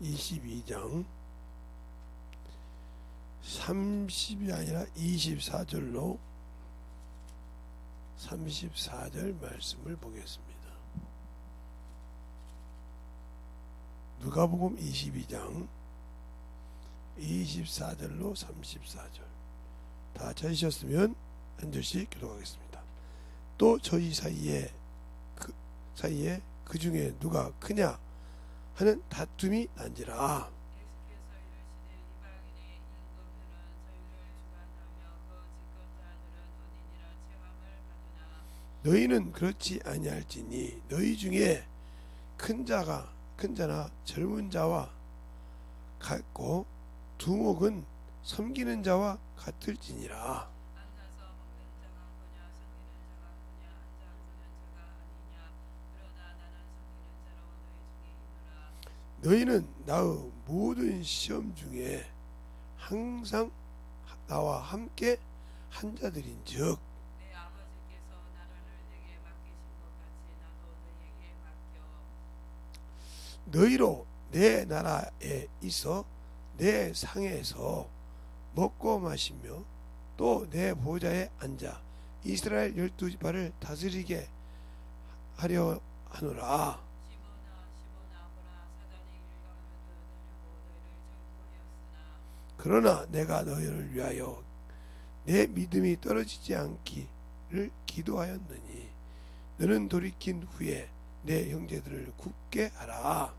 22장 30이 아니라 24절로 34절 말씀을 보겠습니다. 누가복음 22장 24절로 34절 다 찾으셨으면 한 절씩 기록하겠습니다. 또 저희 사이에 그 중에 누가 크냐 하는 다툼이 난지라. 너희는 그렇지 아니할지니 너희 중에 큰 자나 젊은 자와 같고 두목은 섬기는 자와 같을지니라. 너희는 나의 모든 시험 중에 항상 나와 함께 한 자들인즉 너희로 내 나라에 있어 내 상에서 먹고 마시며 또 내 보좌에 앉아 이스라엘 12지파를 다스리게 하려 하노라. 그러나 내가 너희를 위하여 내 믿음이 떨어지지 않기를 기도하였느니 너는 돌이킨 후에 내 형제들을 굳게 하라.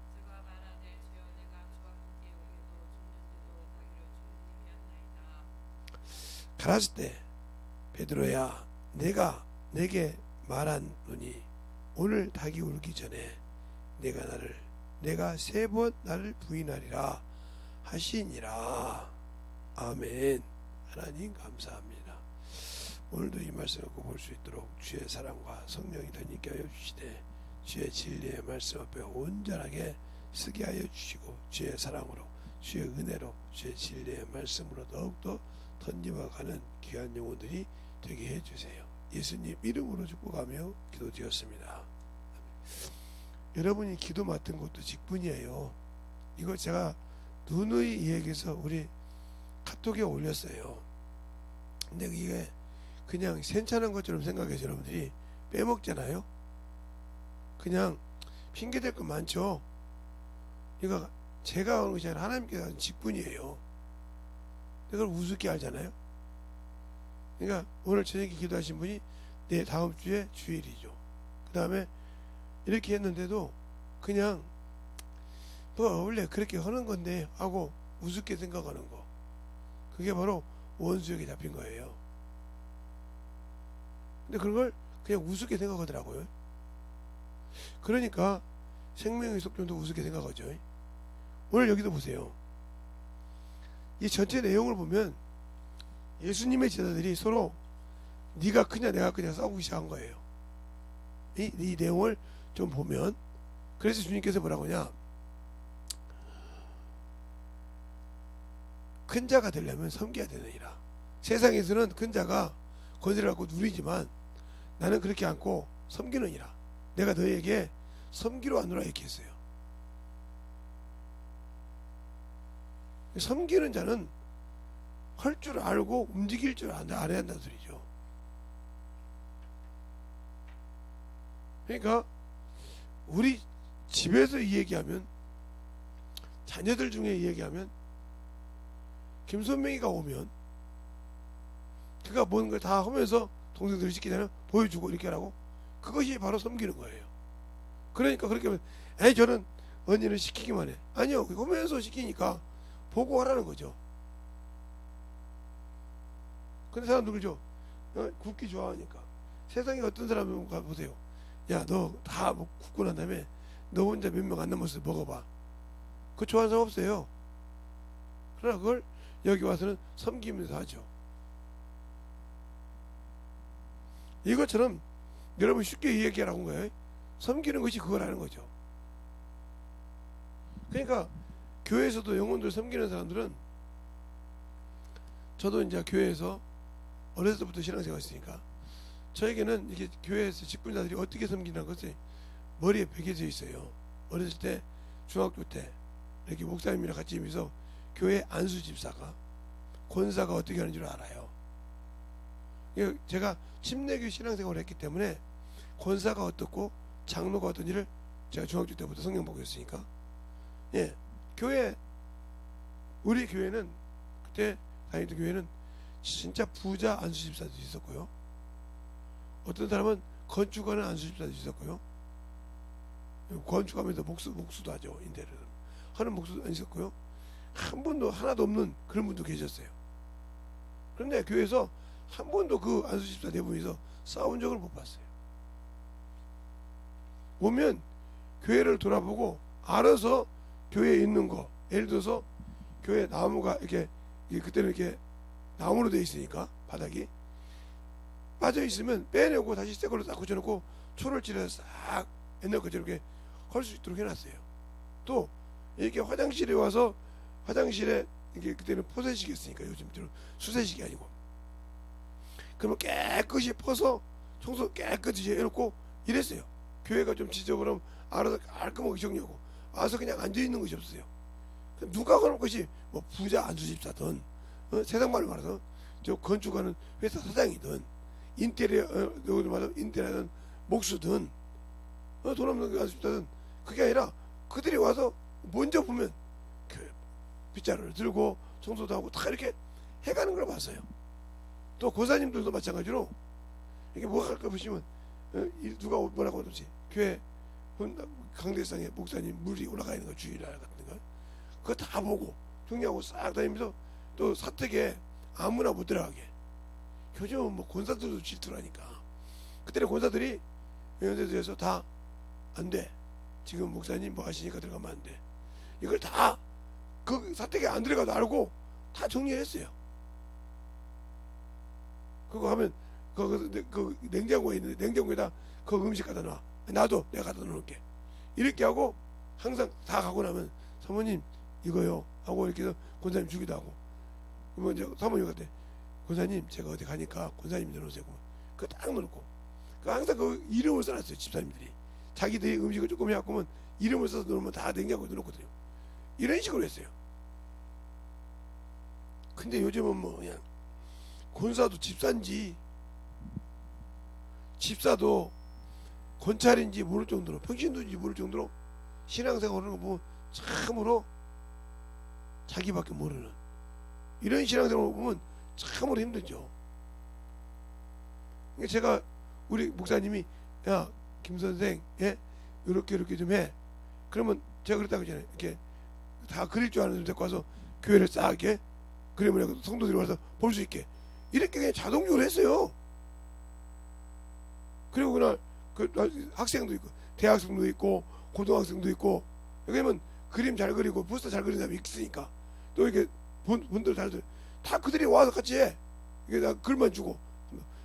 가라스 때 베드로야 내가 내게 말하노니 오늘 닭이 울기 전에 내가 3번 나를 부인하리라 하시니라. 아멘. 하나님 감사합니다. 오늘도 이 말씀을 볼 수 있도록 주의 사랑과 성령이 더님께 하여 주시되 주의 진리의 말씀 앞에 온전하게 쓰게 하여 주시고 주의 사랑으로 주의 은혜로 주의 진리의 말씀으로 더욱더 던져가는 귀한 영혼들이 되게 해주세요. 예수님 이름으로 축복하며 기도드렸습니다. 여러분이 기도 맡은 것도 직분이에요. 이거 제가 누누이 이야기해서 우리 카톡에 올렸어요. 근데 이게 그냥 괜찮은 것처럼 생각해서 여러분들이 빼먹잖아요. 그냥 핑계댈 거 많죠. 이거 제가 하는 것이 아니라 하나님께서 하는 직분이에요. 그걸 우습게 알잖아요. 그러니까 오늘 저녁에 기도하신 분이 내 다음 주에 주일이죠. 그 다음에 이렇게 했는데도 그냥 뭐 원래 그렇게 하는 건데 하고 우습게 생각하는 거, 그게 바로 원수에게 잡힌 거예요. 근데 그런 걸 그냥 우습게 생각하더라고요. 그러니까 생명의 속전도 우습게 생각하죠. 오늘 여기도 보세요. 이 전체 내용을 보면 예수님의 제자들이 서로 네가 크냐 내가 크냐 싸우기 시작한 거예요. 이 내용을 좀 보면, 그래서 주님께서 뭐라고 하냐, 큰 자가 되려면 섬겨야 되느니라. 세상에서는 큰 자가 권세를 갖고 누리지만 나는 그렇게 않고 섬기느니라. 내가 너에게 섬기러 하노라 이렇게 했어요. 섬기는 자는 할 줄 알고 움직일 줄 알아야 한다는 소리죠. 그러니까 우리 집에서 이 얘기하면, 자녀들 중에 이 얘기하면, 김선명이가 오면 그가 뭔가 다 하면서 동생들을 시키잖아요. 보여주고 이렇게 하라고. 그것이 바로 섬기는 거예요. 그러니까 그렇게 하면 에이 저는 언니는 시키기만 해. 아니요, 보면서 시키니까 보고 하라는 거죠. 근데 사람들 그죠? 굽기 좋아하니까. 세상에 어떤 사람을 가보세요. 야, 너 다 굽고 난 다음에 너 혼자 몇 명 안 남았어 먹어봐. 그거 좋아하는 사람 없어요. 그러나 그걸 여기 와서는 섬기면서 하죠. 이것처럼 여러분 쉽게 얘기하라고 한 거예요. 섬기는 것이 그거라는 거죠. 그러니까 교회에서도 영혼들 섬기는 사람들은, 저도 이제 교회에서 어렸을 때부터 신앙생활 했으니까 저에게는 이게 교회에서 직분자들이 어떻게 섬기는 것이 머리에 베겨져 있어요. 어렸을 때, 중학교 때 이렇게 목사님이랑 같이 있으면서 교회 안수 집사가 권사가 어떻게 하는 줄 알아요. 제가 침례교 신앙생활을 했기 때문에 권사가 어떻고 장로가 어떤지를 제가 중학교 때부터 성경 보고 있으니까, 예, 교회, 우리 교회는 그때 다니던 교회는 진짜 부자 안수 집사도 있었고요. 어떤 사람은 건축하는 안수 집사도 있었고요. 건축하면서 목수도 하죠. 인테리어 하는 목수도 있었고요. 한 분도 하나도 없는 그런 분도 계셨어요. 그런데 교회에서 한 번도 그 안수 집사 네 분이서 싸운 적을 못 봤어요. 오면 교회를 돌아보고 알아서 교회에 있는 거, 예를 들어서 교회 나무가 이렇게 그때는 이렇게 나무로 되어 있으니까 바닥이 빠져 있으면 빼내고 다시 새 걸로 딱 고쳐놓고 초를 칠해서 싹 옛날 것처럼 이렇게 할 수 있도록 해놨어요. 또 이렇게 화장실에 와서 화장실에 이게 그때는 포세식이었으니까 요즘처럼 수세식이 아니고, 그러면 깨끗이 퍼서 청소 깨끗이 해놓고 이랬어요. 교회가 좀 지저분하면 알아서 깔끔하게 정리하고 와서 그냥 앉아있는 것이 없어요. 누가 그런 것이 뭐 부자 안수집사든 세상 말로 말해서 저 건축하는 회사 사장이든 인테리어 인테리어든 목수든 돈 없는 안수집사든 그게 아니라 그들이 와서 먼저 보면 그 빗자루를 들고 청소도 하고 다 이렇게 해가는 걸 봤어요. 또 고사님들도 마찬가지로 이게 뭐 할까 보시면 누가 뭐라고 하든지 교회 강대상에 목사님 물이 올라가 있는 거 주일날 같은 거 그거 다 보고 정리하고 싹 다니면서 또 사택에 아무나 못 들어가게. 요즘은 뭐 권사들도 질투하니까 그때는 권사들이 연세대에서 다 안 돼. 지금 목사님 뭐 하시니까 들어가면 안 돼. 이걸 다 그 사택에 안 들어가도 알고 다 정리했어요. 그거 하면 그 냉장고에 있는데 냉장고에다 그 음식 갖다 놔. 나도 내가 갖다 놓을게. 이렇게 하고 항상 다 가고 나면 사모님 이거요 하고 이렇게 해서 권사님 주기도 하고. 그러면 이제 사모님 같대. 권사님 제가 어디 가니까 권사님 내놓으세요. 그거 딱 놓고. 항상 그 이름을 써놨어요. 집사님들이. 자기들이 음식을 조금 해갖고 면 이름을 써서 놓으면 다 냉장고에 넣어놓거든요. 이런 식으로 했어요. 근데 요즘은 뭐 그냥 권사도 집사인지 집사도 권찰인지 모를 정도로 평신도인지 모를 정도로 신앙생활 하는 거 보면 참으로 자기밖에 모르는 이런 신앙생활을 보면 참으로 힘들죠. 제가 우리 목사님이 야 김선생 이렇게 좀 해. 그러면 제가 그랬다고 했잖아요. 이렇게 다 그릴 줄 아는 분 데리고 와서 교회를 싹 이렇게 그림을 성도들이 와서 볼 수 있게 이렇게 그냥 자동적으로 했어요. 그리고 그날 그 학생도 있고 대학생도 있고 고등학생도 있고 왜냐면 그림 잘 그리고 포스터 잘 그리는 사람이 있으니까 또 이렇게 분들 다 그들이 와서 같이 해. 이게 다 글만 주고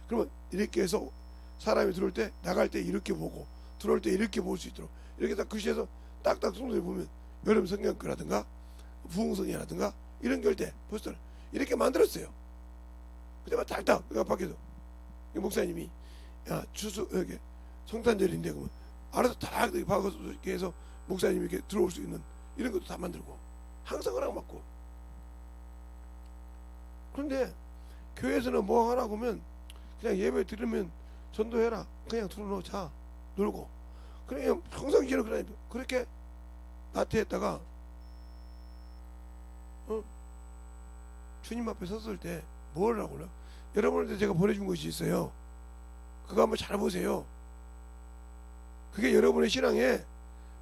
그러면 이렇게 해서 사람이 들어올 때 나갈 때 이렇게 보고 들어올 때 이렇게 볼 수 있도록 이렇게 딱 글씨에서 딱딱 성도들 보면 여름 성경교라든가 부흥성이라든가 이런 결대 포스터를 이렇게 만들었어요. 그때만 딱딱 내가 밖에서 목사님이 야 추수 이렇게 성탄절인데 그러면 알아서 딱 박아서 이렇게 해서 목사님이 이렇게 들어올 수 있는 이런 것도 다 만들고 항상 허락 받고. 그런데 교회에서는 뭐 하라고 하면 그냥 예배 들으면 전도해라 그냥 들어놓자 놀고 그냥 평상시에는 그렇게 나태했다가 주님 앞에 섰을 때 뭘 하고 그래요? 여러분한테 제가 보내준 것이 있어요. 그거 한번 잘 보세요. 그게 여러분의 신앙에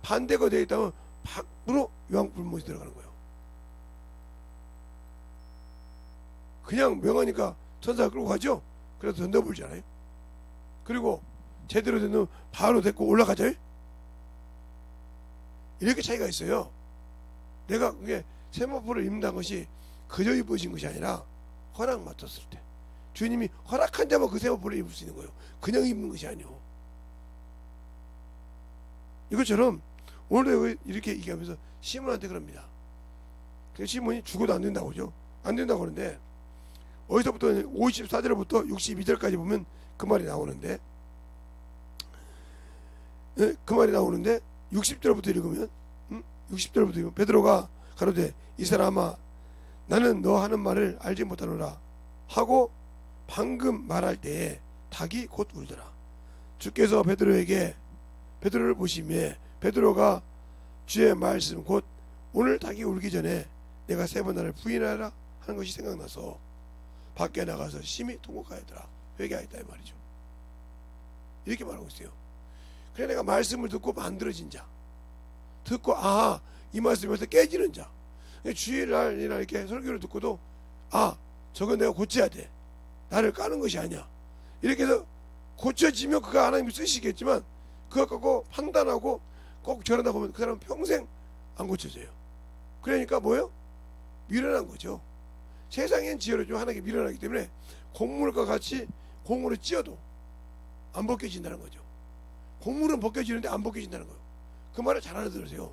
반대가 되어 있다면 밖으로 요한불못이 들어가는 거예요. 그냥 명하니까 천사가 끌고 가죠. 그래서 던져버리잖아요. 그리고 제대로 되면 바로 데리고 올라가죠. 이렇게 차이가 있어요. 내가 그게 세마포를 입는다는 것이 그저 입으신 것이 아니라 허락 맡았을 때 주님이 허락한 자만 그 세마포를 입을 수 있는 거예요. 그냥 입는 것이 아니오. 이것처럼 오늘도 이렇게 얘기하면서 시몬한테 그럽니다. 그래서 시몬이 죽어도 안 된다고 하죠. 안 된다고 하는데 어디서부터 54절부터 62절까지 보면 그 말이 나오는데 그 말이 나오는데 60절부터 읽으면 60절부터 베드로가 가로되 이 사람아 나는 너 하는 말을 알지 못하노라 하고 방금 말할 때에 닭이 곧 울더라. 주께서 베드로를 보시매 베드로가 주의 말씀 곧 오늘 닭이 울기 전에 내가 3번 나를 부인하라 하는 것이 생각나서 밖에 나가서 심히 통곡하였더라. 회개하였다 이 말이죠. 이렇게 말하고 있어요. 그래 내가 말씀을 듣고 만들어진 자, 듣고 이 말씀에서 깨지는 자, 주일날이나 이렇게 설교를 듣고도 저건 내가 고쳐야 돼, 나를 까는 것이 아니야, 이렇게 해서 고쳐지면 그가 하나님이 쓰시겠지만 그거 갖고 판단하고 꼭 저러다 보면 그 사람은 평생 안 고쳐져요. 그러니까 뭐예요? 미련한 거죠. 세상엔 지혜롭지만 하나님께 미련하기 때문에 곡물과 같이 곡물을 찧어도 안 벗겨진다는 거죠. 곡물은 벗겨지는데 안 벗겨진다는 거예요. 그 말을 잘 알아들으세요.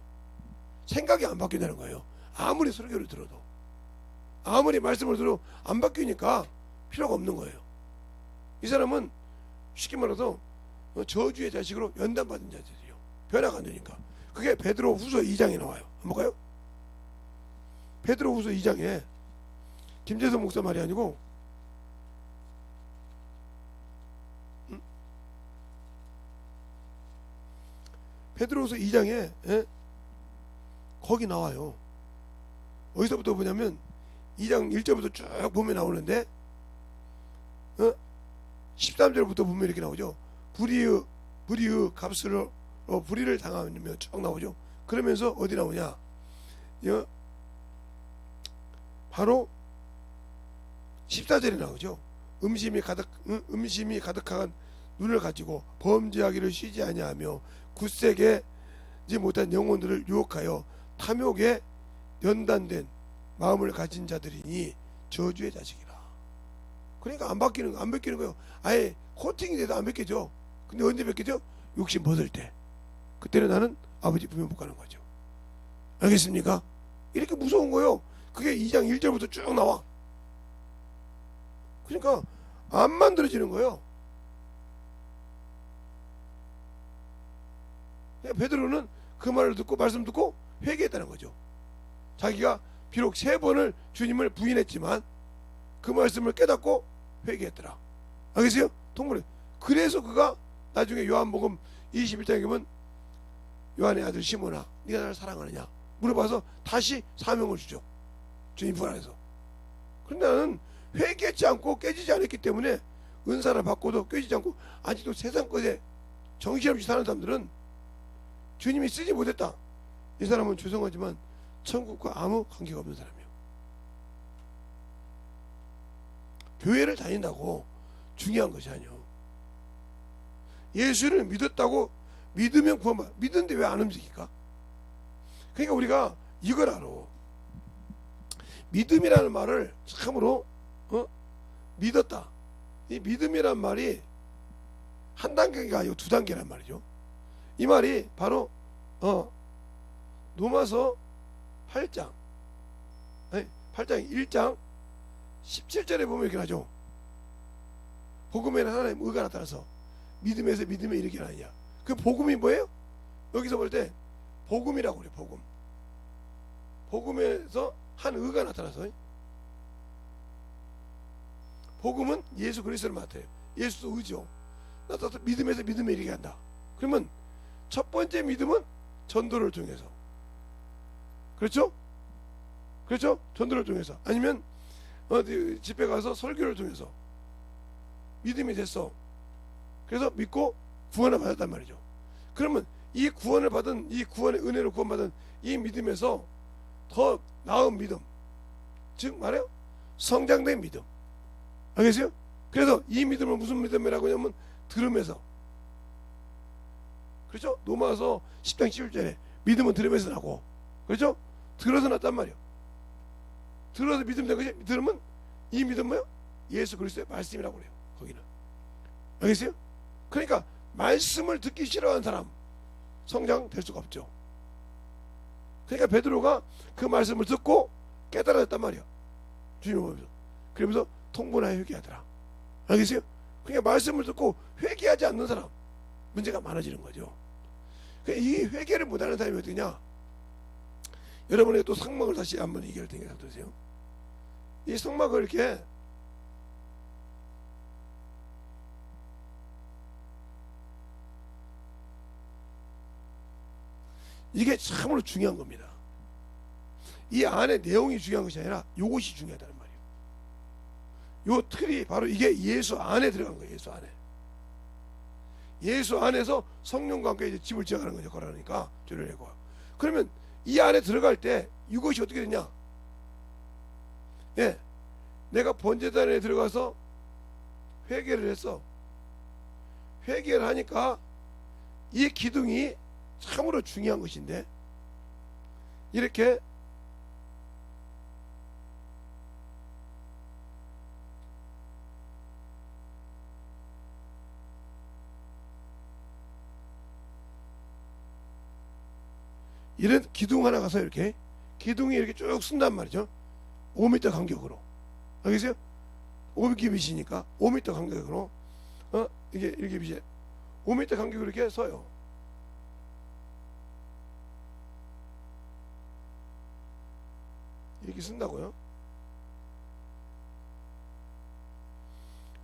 생각이 안 바뀐다는 거예요. 아무리 설교를 들어도, 아무리 말씀을 들어도 안 바뀌니까 필요가 없는 거예요. 이 사람은 쉽게 말해서 저주의 자식으로 연단받은 자들이에요. 변화가 안 되니까. 그게 베드로 후서 2장에 나와요. 한번 볼까요? 베드로 후서 2장에 김재선 목사 말이 아니고 베드로후서 2장에 거기 나와요. 어디서부터 보냐면 2장 1절부터 쭉 보면 나오는데 13절부터 보면 이렇게 나오죠. 불의의 값을 불의를 당하며 쭉 나오죠. 그러면서 어디 나오냐, 바로 14절에 나오죠. 음심이 가득한 눈을 가지고 범죄하기를 쉬지 아니하며 굳세게 지 못한 영혼들을 유혹하여 탐욕에 연단된 마음을 가진 자들이니 저주의 자식이라. 그러니까 안 바뀌는 거예요. 아예 코팅이 돼도 안 바뀌죠. 근데 언제 바뀌죠? 욕심 벗을 때. 그때는 나는 아버지 품에 못 가는 거죠. 알겠습니까? 이렇게 무서운 거예요. 그게 2장 1절부터 쭉 나와. 그러니까 안 만들어지는 거예요. 베드로는 그 말을 듣고 말씀 듣고 회개했다는 거죠. 자기가 비록 3번을 주님을 부인했지만 그 말씀을 깨닫고 회개했더라. 알겠어요? 통분해. 그래서 그가 나중에 요한복음 21장에 보면 요한의 아들 시몬아 네가 나를 사랑하느냐 물어봐서 다시 사명을 주죠. 주님 부활해서. 그런데 나는 회개하지 않고 깨지지 않았기 때문에 은사를 받고도 깨지지 않고 아직도 세상 것에 정신없이 사는 사람들은 주님이 쓰지 못했다. 이 사람은 죄송하지만 천국과 아무 관계가 없는 사람이에요. 교회를 다닌다고 중요한 것이 아니에요. 예수를 믿었다고 믿으면 구원받아. 믿는데 왜 안 움직일까? 그러니까 우리가 이걸 알아. 믿음이라는 말을 참으로 믿었다. 이 믿음이란 말이 한 단계가 아니고 2단계란 말이죠. 이 말이 바로 로마서 8장 1장 17절에 보면 이렇게 나죠. 복음에는 하나님 의가 나타나서 믿음에서 믿음에 이르게 하느냐. 그 복음이 뭐예요? 여기서 볼 때 복음이라고 그래요. 복음에서 한 의가 나타나서, 복음은 예수 그리스도를 맡아요. 예수도 의죠. 나타나서 믿음에서 믿음에 이르게 한다. 그러면 첫 번째 믿음은 전도를 통해서, 그렇죠? 전도를 통해서, 아니면 집회 가서 설교를 통해서 믿음이 됐어. 그래서 믿고 구원을 받았단 말이죠. 그러면 이 구원을 받은, 이 구원의 은혜로 구원받은 이 믿음에서 더 나은 믿음, 즉 말해요 성장된 믿음. 알겠어요? 그래서 이 믿음을 무슨 믿음이라고 하냐면 들음에서, 그렇죠? 로마서 10장 11절에 믿음은 들음에서 나고, 그렇죠? 들어서 났단 말이에요. 들어서 믿음 된 것이, 들으면 이 믿음 뭐예요? 예수 그리스도의 말씀이라고 그래요. 거기는. 알겠어요? 그러니까 말씀을 듣기 싫어하는 사람 성장될 수가 없죠. 그러니까 베드로가 그 말씀을 듣고 깨달았단 말이야. 주님을 보면서. 그러면서 통분하여 회개하더라. 알겠어요? 그러니까 말씀을 듣고 회개하지 않는 사람 문제가 많아지는 거죠. 그러니까 이 회개를 못하는 사람이 어떠냐? 여러분에게 또 성막을 다시 한번 얘기할 테니까 잘 들으세요. 이 성막을 이렇게 이게 참으로 중요한 겁니다. 이 안에 내용이 중요한 것이 아니라 이것이 중요하다는 말이에요. 요 틀이 바로 이게 예수 안에 들어간 거예요. 예수 안에. 예수 안에서 성령과 함께 이제 집을 지어가는 거죠. 그러니까 죄를 내고. 그러면 이 안에 들어갈 때 이것이 어떻게 되냐? 예, 내가 번제단에 들어가서 회개를 했어. 회개를 하니까 이 기둥이 참으로 중요한 것인데 이렇게 이런 기둥 하나 가서 이렇게 기둥이 이렇게 쭉 쓴단 말이죠. 5m 간격으로. 알겠어요? 5m 빛이니까 5m 간격으로 이게 이렇게 빛이 5m 간격으로 이렇게 서요. 이렇게 쓴다고요.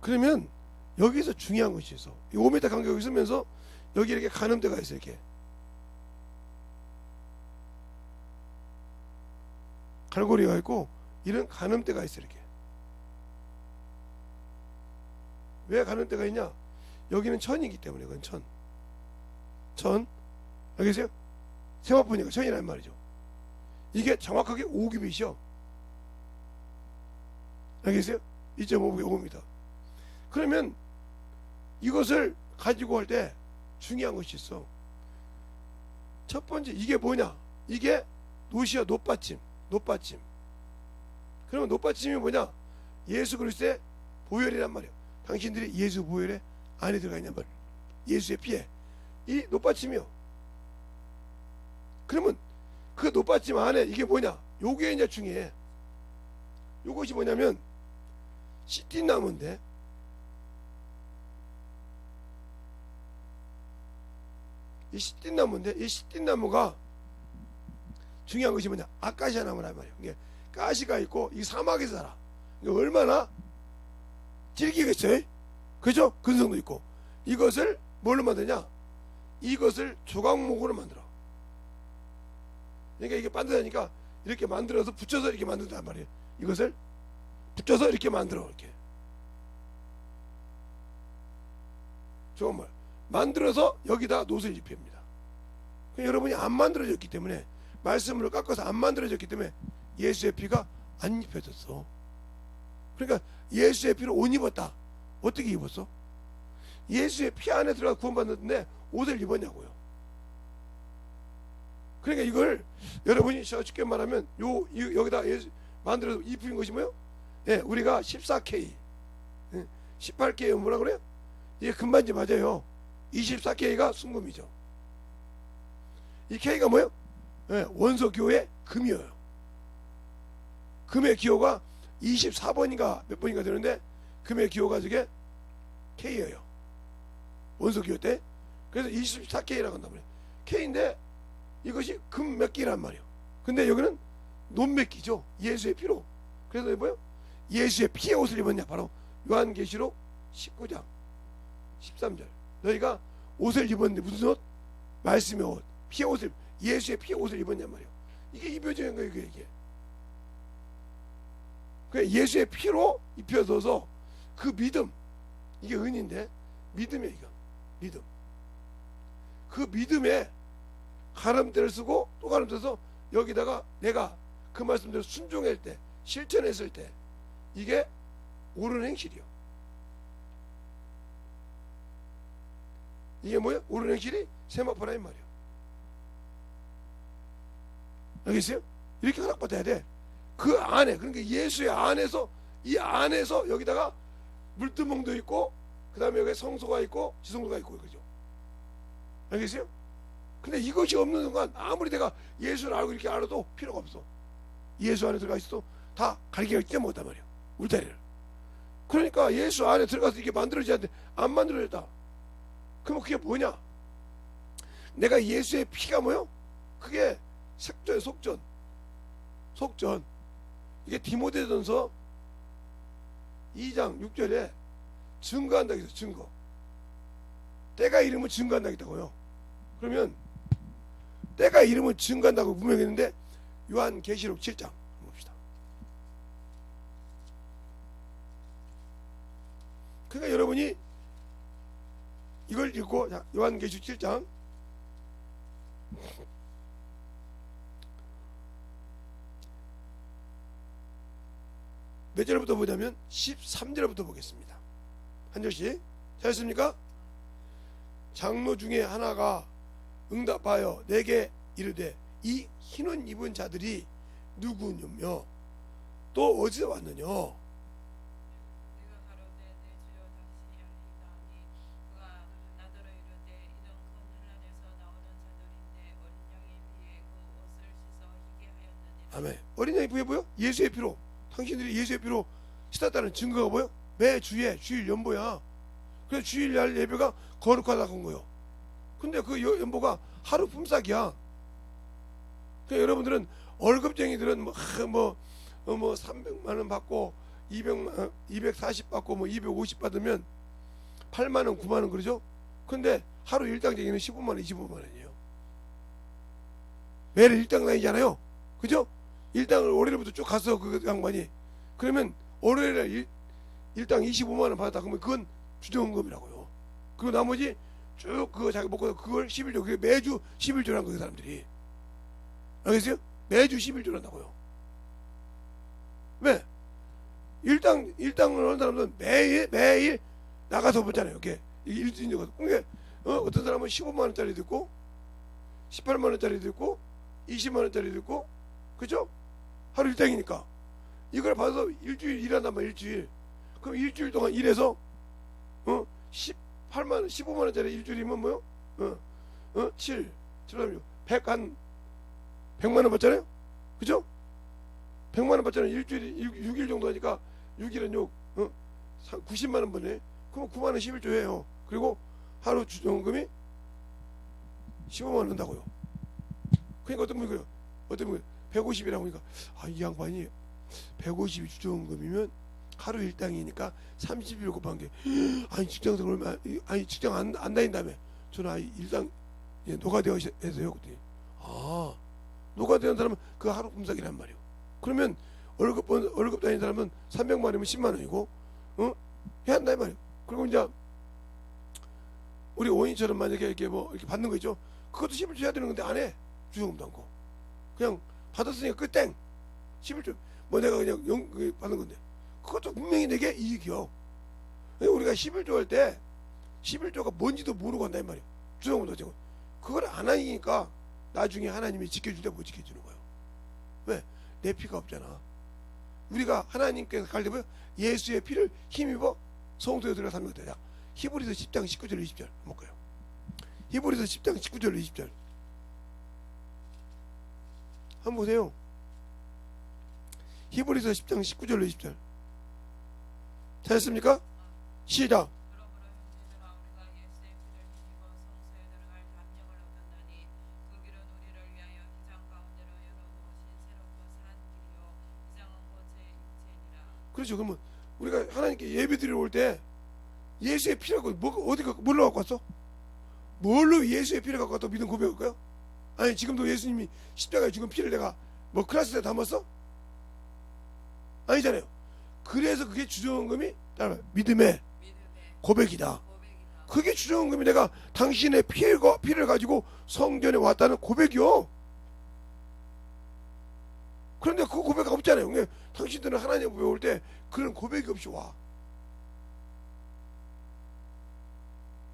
그러면 여기서 중요한 것이 있어. 이 5m 간격이 있으면서 여기 이렇게 가늠대가 있어. 이렇게 갈고리가 있고 이런 가늠대가 있어. 이렇게 왜 가늠대가 있냐? 여기는 천이기 때문에. 그건 천 알겠어요? 세마포니까 천이라는 말이죠. 이게 정확하게 5규빗이요. 알겠어요? 2.5m. 그러면 이것을 가지고 할 때 중요한 것이 있어. 첫 번째 이게 뭐냐? 이게 노시아 노받침. 그러면 노받침이 뭐냐? 예수 그리스도의 보혈이란 말이에요. 당신들이 예수 보혈에 안에 들어가 있냔 말이에요. 예수의 피에 이 노받침이요. 그러면 그 노받침 안에 이게 뭐냐? 요게 이제 중요해. 요것이 뭐냐면 시띠나무인데 이 시띠나무가 중요한 것이 뭐냐? 아카시아 나무란 말이에요. 이게 가시가 있고 이 사막에서 살아. 이게 얼마나 질기겠어요? 그죠? 근성도 있고. 이것을 뭘로 만드냐? 이것을 조각목으로 만들어. 그러니까 이게 만들다니까 이렇게 만들어서 붙여서 이렇게 만든단 말이에요. 이것을 붙여서 이렇게 만들어. 이렇게 좋은 말 만들어서 여기다 노스를 입힙니다. 여러분이 안 만들어졌기 때문에 말씀으로 깎아서 안 만들어졌기 때문에 예수의 피가 안 입혀졌어. 그러니까 예수의 피를 옷 입었다. 어떻게 입었어? 예수의 피 안에 들어가 구원받는데 옷을 입었냐고요. 그러니까 이걸 여러분이 쉽게 말하면 여기다 예수 만들어서 입힌 것이 뭐예요? 예, 우리가 14K 18K 뭐라 그래요? 이게 금반지 맞아요. 24K가 순금이죠. 이 K가 뭐예요? 예, 원소교의 금이에요. 금의 기호가 24번인가 몇 번인가 되는데 금의 기호가 저게 K예요. 원소기호 때. 그래서 24K라고 한단 말이에요. K인데 이것이 금 몇 기란 말이에요. 근데 여기는 논 몇 기죠. 예수의 피로. 그래서 뭐예요? 예수의 피의 옷을 입었냐? 바로 요한계시록 19장 13절. 너희가 옷을 입었는데 무슨 옷? 말씀의 옷. 피의 옷을 예수의 피의 옷을 입었냔 말이에요. 이게 입혀지는 거예요. 이게. 예수의 피로 입혀져서 그 믿음, 이게 은인데 믿음이에요. 이거 믿음. 그 믿음에 가름대를 쓰고 또 가름대서 여기다가 내가 그 말씀대로 순종할 때 실천했을 때 이게 옳은 행실이요. 이게 뭐예요? 옳은 행실이 세마포라는 말이에요. 알겠어요? 이렇게 허락받아야 돼. 그 안에, 그러니까 예수의 안에서, 이 안에서 여기다가 물두멍도 있고 그 다음에 여기 성소가 있고 지성소가 있고 그죠? 알겠어요? 근데 이것이 없는 순간 아무리 내가 예수를 알고 이렇게 알아도 필요가 없어. 예수 안에 들어가 있어도 다 갈기가 끼워 못단 말이야. 울타리를. 그러니까 예수 안에 들어가서 이렇게 만들어지지 않는데 안 만들어졌다. 그러면 그게 뭐냐? 내가 예수의 피가 뭐요? 그게 색조의 속전. 속전. 이게 디모데전서 2장 6절에 증거한다 해서 증거. 때가 이르면 증거한다 했다고요. 그러면 때가 이르면 증거한다고 분명히 했는데 요한계시록 7장 봅시다. 그러니까 여러분이 이걸 읽고 요한계시록 7장 몇 절부터 보자면 13절부터 보겠습니다. 한 절씩. 잘했습니까? 장로 중에 하나가 응답하여 내게 이르되 이 흰옷 입은 자들이 누구냐며 또 어디서 왔느냐. 아멘. 어린 양의 피에 보여? 예수의 피로. 당신들이 예수의 피로 씻었다는 증거가 보여? 매 주에 주일 연보야. 그래서 주일날 예배가 거룩하다고 한 거요. 근데 그 연보가 하루 품삯이야. 그러니까 여러분들은 월급쟁이들은 뭐 300만 원 받고 240 받고 뭐 250 받으면 8만 원 9만 원 그러죠? 근데 하루 일당쟁이는 15만 원 25만 원이에요. 매일 일당 다니잖아요. 그죠? 일당을 월요일부터 쭉 가서 그 양반이 그러면 월요일에 일당 25만 원 받았다 그러면 그건 주정원금이라고요. 그리고 나머지 쭉 그거 자기 먹고 그걸 11조 그게 매주 11조라는 거예요. 사람들이 알겠어요? 매주 11조를 한다고요. 왜? 일당을 하는 사람들은 매일 나가서 보잖아요. 이렇게 일주일에 가서 그게 어떤 사람은 15만 원짜리도 있고 18만 원짜리도 있고 20만 원짜리도 있고 그죠? 하루 일당이니까 이걸 받아서 일주일 일한단 말이야. 일주일. 그럼 일주일 동안 일해서 18만 원 15만 원짜리 일주일이면 뭐요? 7 7 100한 100만 원 받잖아요. 그죠? 100만 원 받잖아요. 일주일이 6일 정도 하니까 6일은 90만 원 버네. 그럼 9만 원 11조예요. 그리고 하루 주정금이 15만 원 한다고요. 그러니까 어떤 분이 그래요. 어떤 분이 150이라고 하니까 이 양반이 150이 주정금이면 하루 일당이니까 30일 곱한 게 아니 직장에서 얼마 아니 직장 안 다닌다며. 저는 일당 노가대어 해서요. 그때 노가대는 사람은 그 하루 품삯이란 말이에요. 그러면 월급 다니는 사람은 300만 원이면 10만 원이고 해야 한다 이 말이에요. 그리고 이제 우리 오인처럼 만약에 이렇게 이렇게 받는 거 있죠. 그것도 11조 해야 되는 건데 안 해. 주정금도 않고 그냥 받았으니까 끝땡 11조 뭐 내가 그냥 받는 건데 그것도 분명히 내게 이익이요. 우리가 11조 할 때 11조가 뭔지도 모르고 한다 이 말이에요. 주정금도 어쩌고 그걸 안 하니까 나중에 하나님이 지켜줄 때 못 지켜주는 거예요. 왜? 내 피가 없잖아. 우리가 하나님께서 갈려면 예수의 피를 힘입어 성소에 들어가 사는 거다. 히브리서 10장 19절 20절 한번 볼까요? 히브리서 10장 19절 20절 한번 보세요. 히브리서 10장 19절 20절 잘했습니까? 시작. 그렇죠. 그러면 우리가 하나님께 예배 드리러 올 때 예수의 피라고 뭘로 갖고 왔어? 뭘로 예수의 피를 갖고 왔다고 믿음 고백할까요? 아니 지금도 예수님이 십자가에 죽은 피를 내가 뭐 클라스에 담았어? 아니잖아요. 그래서 그게 주정금이 믿음의 고백이다. 그게 주정금이 내가 당신의 피를 가지고 성전에 왔다는 고백이요. 그런데 그 고백 없잖아요. 그러니까 당신들은 하나님 앞에 올 때 그런 고백이 없이 와.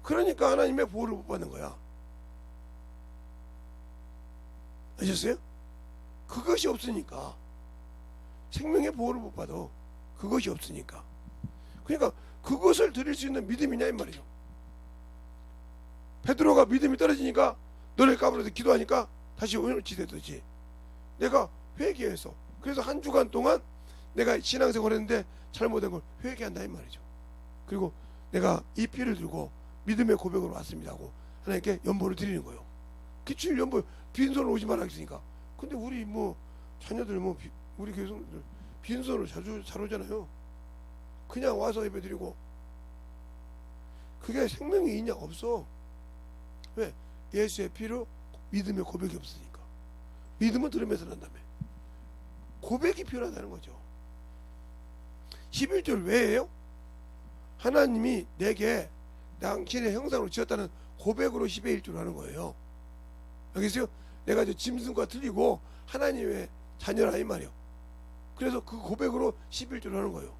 그러니까 하나님의 보호를 못 받는 거야. 아셨어요? 그것이 없으니까 생명의 보호를 못 받아. 그것이 없으니까. 그러니까 그것을 드릴 수 있는 믿음이냐 이 말이죠. 베드로가 믿음이 떨어지니까 너를 까불어서 기도하니까 다시 오늘치 되듯이 내가 회개해서 그래서 한 주간 동안 내가 신앙생활 했는데 잘못된 걸 회개한다 이 말이죠. 그리고 내가 이 피를 들고 믿음의 고백으로 왔습니다 하고 하나님께 연보를 드리는 거예요. 기출 연보 빈손으로 오지 말라 했으니까. 근데 우리 자녀들 뭐 우리 교회들 빈손으로 잘 오잖아요. 그냥 와서 예배드리고. 그게 생명이 있냐? 없어. 왜? 예수의 피로 믿음의 고백이 없으니까. 믿음은 들으면서 난다며. 고백이 필요하다는 거죠. 11조를 왜 해요? 하나님이 내게 당신의 형상으로 지었다는 고백으로 10의 1조를 하는 거예요. 알겠어요? 내가 저 짐승과 틀리고 하나님의 자녀라 이 말이요. 그래서 그 고백으로 11조를 하는 거예요.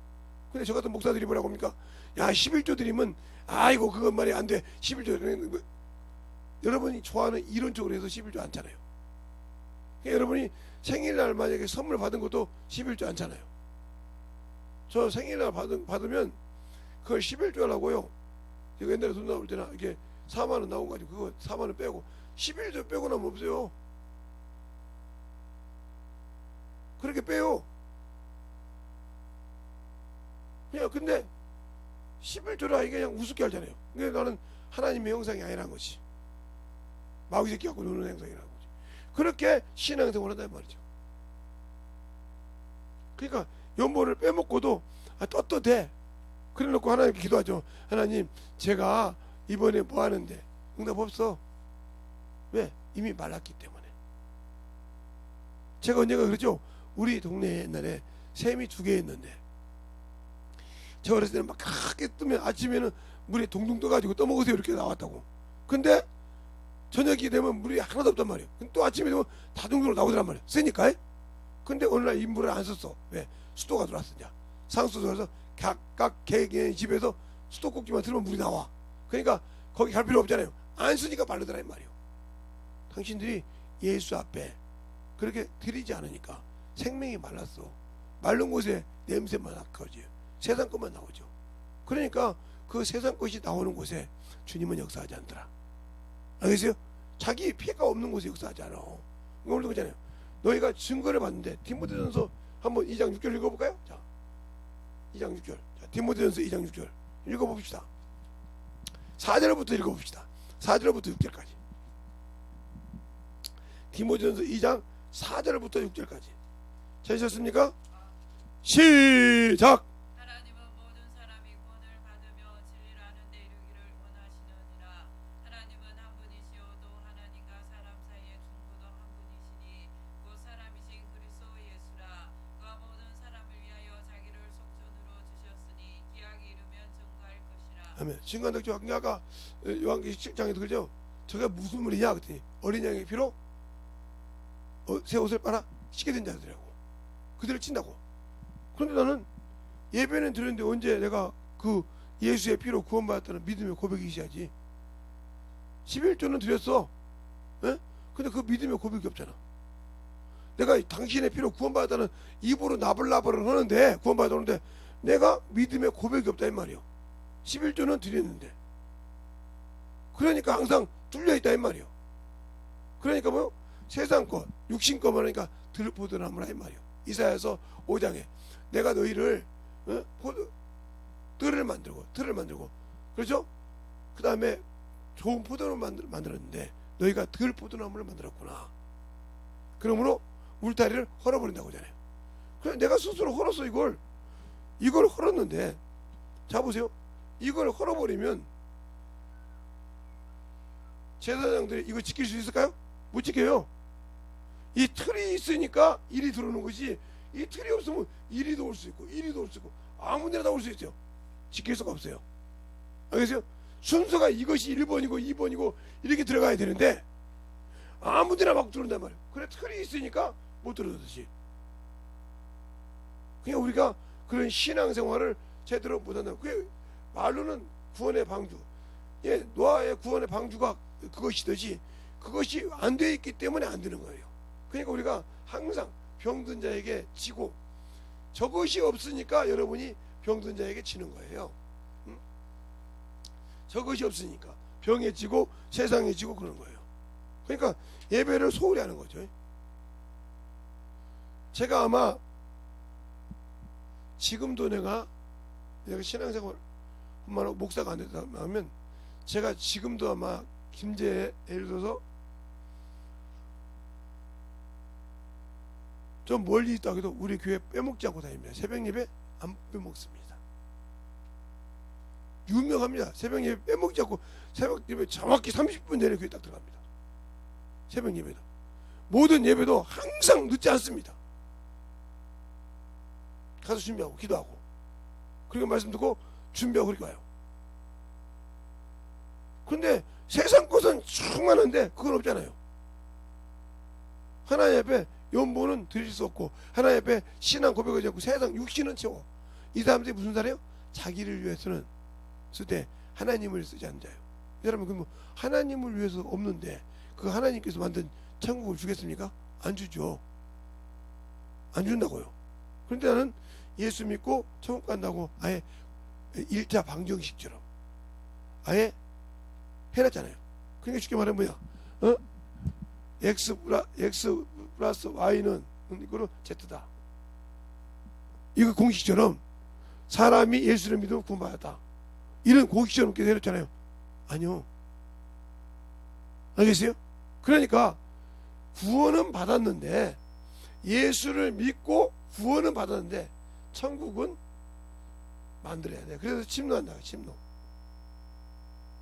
근데 저 같은 목사들이 뭐라고 합니까? 야, 11조 드리면 아이고 그건 말이 안 돼. 11조 드리면 여러분이 좋아하는 이론적으로 해서 11조 않잖아요. 그러니까 여러분이 생일날 만약에 선물 받은 것도 11조 않잖아요. 저 생일날 받으면 그걸 11조 하라고요. 제가 옛날에 돈 나올 때나 이렇게 4만원 나온 거 가지고 그거 4만원 빼고 11조 빼고 나면 없어요. 그렇게 빼요. 그냥 근데 11조라 이게 그냥 우습게 알잖아요. 그러니까 나는 하나님의 형상이 아니라는 것이 마귀 새끼 갖고 노는 형상이라는 거지. 그렇게 신앙생활을 한단 말이죠. 그러니까 연보를 빼먹고도 떳떳해. 그래 놓고 하나님께 기도하죠. 하나님, 제가 이번에 뭐 하는데 응답 없어. 왜? 이미 말랐기 때문에. 제가 언젠가 그러죠. 우리 동네에 옛날에 샘이 2개 있는데 제가 어렸을 때는 막 크게 뜨면 아침에는 물이 동동 떠가지고 떠먹으세요 이렇게 나왔다고. 근데 저녁이 되면 물이 하나도 없단 말이에요. 또 아침에 되면 다동동으로 나오더란 말이에요. 세니까. 근데 어느 날 이 물을 안 썼어. 왜? 수도가 들어왔으냐. 상수도에서 각각 개개인 집에서 수도꼭지만 틀면 물이 나와. 그러니까 거기 갈 필요 없잖아요. 안 쓰니까 마르더라 이 말이에요. 당신들이 예수 앞에 그렇게 드리지 않으니까 생명이 말랐어. 마른 곳에 냄새만 나거지요. 세상 것만 나오죠. 그러니까 그 세상 것이 나오는 곳에 주님은 역사하지 않더라. 알겠어요? 자기 피해가 없는 곳에 역사하지 않아. 오늘도 그러잖아요. 너희가 증거를 봤는데 디모데전서 한번 2장 6절 읽어볼까요? 자, 2장 6절. 자, 디모데전서 2장 6절 읽어봅시다. 4절부터 읽어봅시다. 4절부터 6절까지. 디모데전서 2장 4절부터 6절까지. 찾으셨습니까? 시작! 하나님은 모든 사람이 구원을 받으며 진리를 아는 데 이르기를 원하시느니라. 하나님은 한 분이시요 또 하나님과 사람 사이에 중보도 한 분이시니 곧 사람이신 그리스도 예수라. 그가 모든 사람을 위하여 자기를 속전으로 주셨으니 기약이 이르면 증거할 것이라. 아멘. 신간덕지 아까 요한계시록 7장에도 그러죠. 저게 무슨 물이냐 그랬더니 어린 양의 피로 새 옷을 빨아 씻게 된 자들이라고. 그들을 친다고. 그런데 나는 예배는 드렸는데 언제 내가 그 예수의 피로 구원받았다는 믿음의 고백이 있어야지. 11조는 드렸어. 에? 근데 그 믿음의 고백이 없잖아. 내가 당신의 피로 구원받았다는 입으로 나불나불을 하는데 구원받았는데 내가 믿음의 고백이 없다 이 말이요. 11조는 드렸는데 그러니까 항상 뚫려있다 이 말이요. 그러니까 뭐요? 세상 것 육신 것만 하니까 들포도나무라 이 말이요. 이사야서 5장에 내가 너희를 틀을 만들고 그렇죠? 그 다음에 좋은 포도나무를 만들었는데 너희가 들 포도나무를 만들었구나. 그러므로 울타리를 헐어버린다고 하잖아요. 그래서 내가 스스로 헐었어. 이걸 헐었는데 자 보세요. 이걸 헐어버리면 제사장들이 이거 지킬 수 있을까요? 못 지켜요. 이 틀이 있으니까 일이 들어오는 것이, 이 틀이 없으면 이리도 올 수 있고 이리도 올 수 있고 아무 데나 다 올 수 있죠. 지킬 수가 없어요. 알겠어요? 순서가 이것이 1번이고 2번이고 이렇게 들어가야 되는데 아무 데나 막 들어온단 말이에요. 그래 틀이 있으니까 못 들어오듯이. 그냥 우리가 그런 신앙생활을 제대로 못한다. 그게 말로는 구원의 방주, 예, 노아의 구원의 방주가 그것이듯이 그것이 안 돼 있기 때문에 안 되는 거예요. 그러니까 우리가 항상 병든 자에게 지고, 저것이 없으니까 여러분이 병든 자에게 지는 거예요. 저것이 없으니까 병에 지고 세상에 지고 그런 거예요. 그러니까 예배를 소홀히 하는 거죠. 제가 아마 지금도 내가 신앙생활 엄마로 목사가 안 됐다 하면 제가 지금도 아마 김제에 예를 들어서 좀 멀리 있다 해도 우리 교회 빼먹지 않고 다닙니다. 새벽 예배 안 빼먹습니다. 유명합니다. 새벽 예배 빼먹지 않고 새벽 예배 정확히 30분 전에 교회 딱 들어갑니다. 새벽 예배도 모든 예배도 항상 늦지 않습니다. 가서 준비하고 기도하고 그리고 말씀 듣고 준비하고 그렇게 와요. 그런데 세상 것은 충만한데 그건 없잖아요. 하나님 앞에 연보는 드릴 수 없고 하나님 앞에 신앙 고백하지 않고 세상 육신은 채워. 이 사람들이 무슨 사람이에요? 자기를 위해서는 쓸 때 하나님을 쓰지 않는 자예요. 이 사람은 그럼 하나님을 위해서 없는데 그 하나님께서 만든 천국을 주겠습니까? 안 주죠. 안 준다고요. 그런데 나는 예수 믿고 천국 간다고 아예 1차 방정식처럼 아예 해놨잖아요. 그러니까 쉽게 말하면 뭐야? X 플러스 Y는 이거로 Z다. 이거 공식처럼 사람이 예수를 믿으면 구원받았다. 이런 공식처럼 이렇게 내렸잖아요. 아니요. 알겠어요? 그러니까 구원은 받았는데 예수를 믿고 구원은 받았는데 천국은 만들어야 돼. 그래서 침노한다.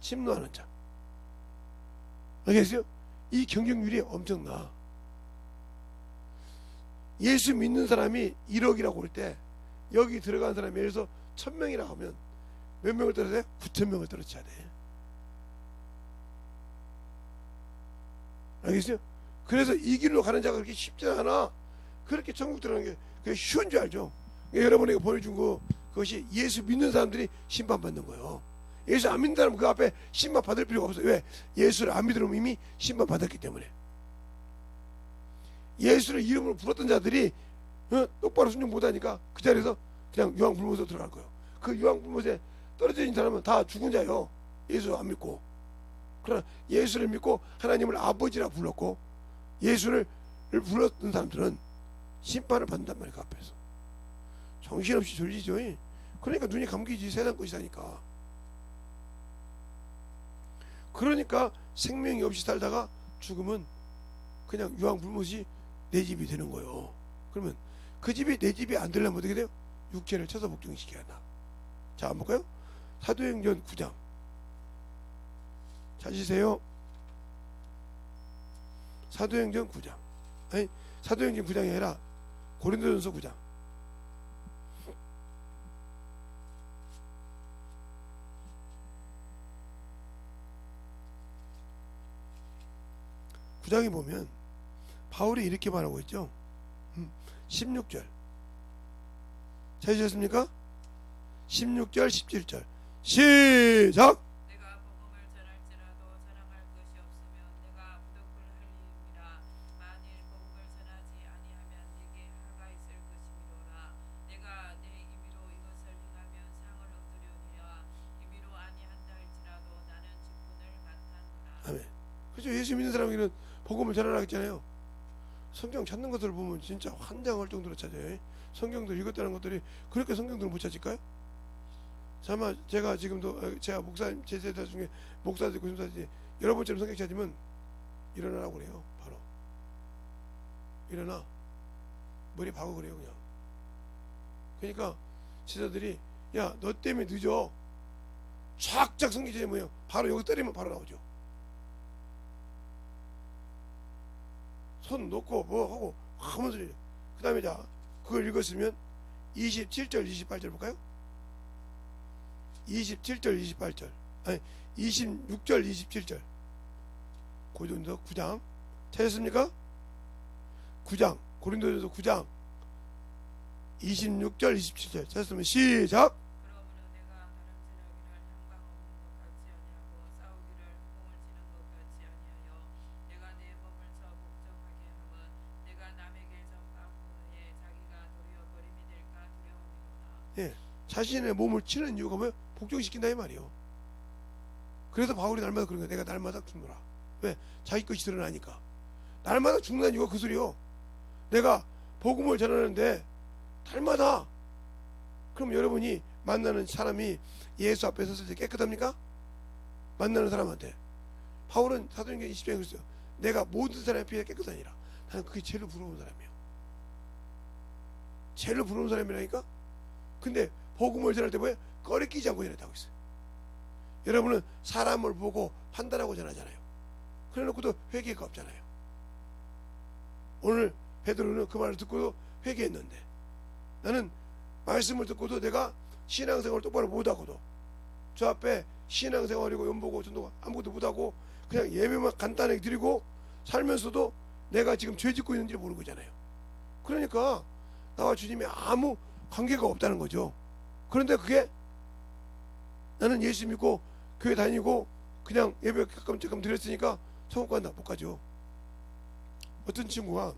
침노하는 자. 알겠어요? 이 경쟁률이 엄청나. 예수 믿는 사람이 1억이라고 할 때 여기 들어간 사람이 예를 들어서 1000명이라고 하면 몇 명을 떨어져야 돼? 9000명을 떨어져야 돼. 알겠어요? 그래서 이 길로 가는 자가 그렇게 쉽지 않아. 그렇게 천국 들어가는 게 그게 쉬운 줄 알죠? 여러분에게 보여준 거 그것이 예수 믿는 사람들이 심판받는 거예요. 예수 안 믿는 사람은 그 앞에 심판 받을 필요가 없어요. 왜? 예수를 안 믿으면 이미 심판 받았기 때문에. 예수를 이름으로 불렀던 자들이 똑바로 순종 못하니까 그 자리에서 그냥 유황불못으로 들어갈 거예요. 그 유황불못에 떨어져 있는 사람은 다 죽은 자예요. 예수 안 믿고. 그러나 예수를 믿고 하나님을 아버지라 불렀고 예수를 불렀던 사람들은 심판을 받는단 말이에요. 그 앞에서 정신없이 졸리죠. 그러니까 눈이 감기지. 세상 것이다니까. 그러니까 생명이 없이 살다가 죽으면 그냥 유황불못이 내 집이 되는 거예요. 그러면 그 집이 내 집이 안 되려면 어떻게 돼요? 육체를 쳐서 복종시켜야 한다. 자, 한번 볼까요? 사도행전 9장 찾으세요. 사도행전 9장. 아니, 사도행전 9장이 아니라 고린도전서 9장. 구장에 보면 바울이 이렇게 말하고 있죠. 16절 찾으셨습니까? 16절 17절 시작. 내가 복음을 전할지라도 자랑할 것이 없으면 내가 부득불 할 일이라. 만일 복음을 전하지 아니하면 내게 하가 있을 것이미로라. 내가 내 임의로 이것을 행하면 상을 얻으려니와 임의로 아니한다 할지라도 나는 직분을 맡았노라. 아멘. 그렇죠. 예수 믿는 사람에게는 복음을 전하라 했잖아요. 성경 찾는 것들을 보면 진짜 환장할 정도로 찾아요. 성경들 읽었다는 것들이 그렇게 성경들을 못 찾을까요? 아마 제가 지금도 제가 목사님 제 세대 중에 목사들 교수님들 여러분처럼 성경 찾으면 일어나라고 그래요. 바로 일어나 머리 박어 그래요. 그냥. 그러니까 지도들이 야 너 때문에 늦어 쫙쫙 성경책이 뭐예요? 바로 여기 때리면 바로 나오죠. 손 놓고 뭐 하고 하면서 그 다음에 자 그걸 읽었으면 27절 28절 볼까요? 27절 28절 아니 26절 27절 고린도전서 9장 찾았습니까? 9장 고린도전서 9장 26절 27절 찾았으면 시작. 그러므로 내가 다름질하기를 향방 없는 것 같지 아니하고 싸우기를 공을 치는 것 같지 아니하여 내가 내 몸을 쳐 복종하게 함은 내가 남에게 전파한 후에 자기가 도리어 버림이 될까 두려움이로다. 예, 자신의 몸을 치는 이유가 뭐예요? 복종시킨다 이 말이에요. 그래서 바울이 날마다 그런 거예요. 내가 날마다 죽노라. 왜? 자기 것이 드러나니까. 날마다 죽는다는 이유가 그 소리요. 내가 복음을 전하는데 날마다 그럼 여러분이 만나는 사람이 예수 앞에 섰을 때 깨끗합니까? 만나는 사람한테 바울은 사도행전 20장에 그랬어요. 내가 모든 사람의 피에 깨끗하니라. 나는 그게 제일 부러운 사람이에요. 제일 부러운 사람이라니까. 근데 복음을 전할 때 뭐야? 꺼리끼지 않고 전했다고 있어요. 여러분은 사람을 보고 판단하고 전하잖아요. 그래 놓고도 회개가 없잖아요. 오늘 베드로는 그 말을 듣고도 회개했는데, 나는 말씀을 듣고도 내가 신앙생활을 똑바로 못하고도, 저 앞에 신앙생활이고 연보고 전도가 아무것도 못하고 그냥 예배만 간단하게 드리고 살면서도 내가 지금 죄 짓고 있는지 모르는 거잖아요. 그러니까 나와 주님이 아무 관계가 없다는 거죠. 그런데 그게 나는 예수 믿고 교회 다니고 그냥 예배 가끔 드렸으니까 천국 간다. 못 가죠. 어떤 친구가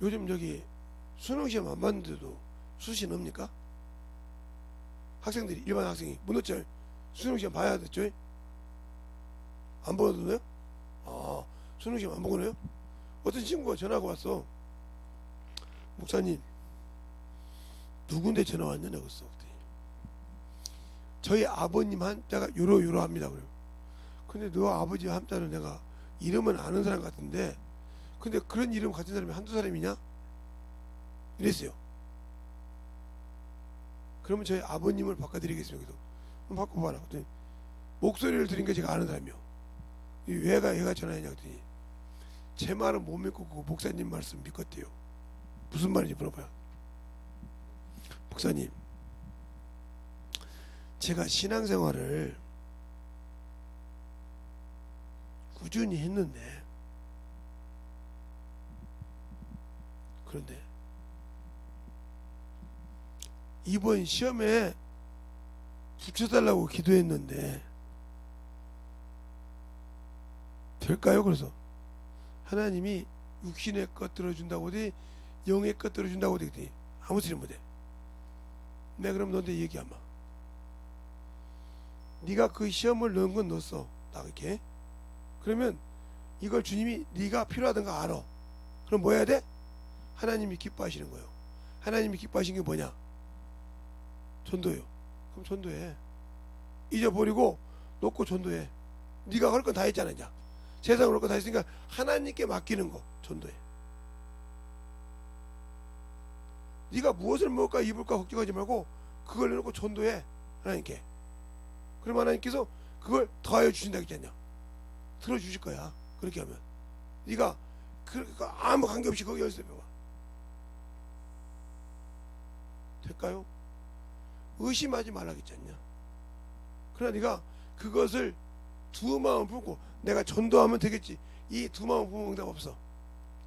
요즘 저기 수능시험 안 봤는데도 수시 넣습니까? 학생들이, 일반 학생이 못 넣죠. 수능시험 봐야 됐죠. 안 보도 넣어요? 아, 수능시험 안 보고 넣어요? 어떤 친구가 전화가 왔어. 목사님, 누군데 전화 왔느냐 그랬어. 저희 아버님 한자가 요러요러합니다. 그래요. 근데 너 아버지 한자는 내가 이름은 아는 사람 같은데, 근데 그런 이름 가진 사람이 한두 사람이냐? 이랬어요. 그러면 저희 아버님을 바꿔드리겠습니다. 그래서 한번 바꿔봐라. 그랬더니 목소리를 들은 게 제가 아는 사람이요. 얘가 전화했냐 그랬더니 제 말은 못 믿고 그 목사님 말씀 믿겠대요. 무슨 말인지 물어봐요. 목사님, 제가 신앙생활을 꾸준히 했는데, 그런데 이번 시험에 붙여달라고 기도했는데 될까요? 그래서 하나님이 육신의 것 들어준다고 하더니 영의 것 들어준다고 하더니 아무 소리 못해. 내가 그럼 너한테 얘기하마. 네가 그 시험을 넣은 건 넣었어. 나 이렇게. 그러면 이걸 주님이 네가 필요하던 거 알아. 그럼 뭐 해야 돼? 하나님이 기뻐하시는 거예요. 하나님이 기뻐하시는 게 뭐냐? 전도예요. 그럼 전도해. 잊어버리고 놓고 전도해. 네가 할 건 다 했잖아. 이제 세상을 할 건 다 했으니까 하나님께 맡기는 거 전도해. 네가 무엇을 먹을까 입을까 걱정하지 말고 그걸 내놓고 전도해. 하나님께. 그럼 하나님께서 그걸 더하여 주신다 했지 않냐? 들어주실 거야. 그렇게 하면 네가 아무 관계없이 거기 열심히 봐. 될까요? 의심하지 말라겠지 않냐? 그러나 네가 그것을 두 마음 품고 내가 전도하면 되겠지, 이 두 마음 품은 응답 없어.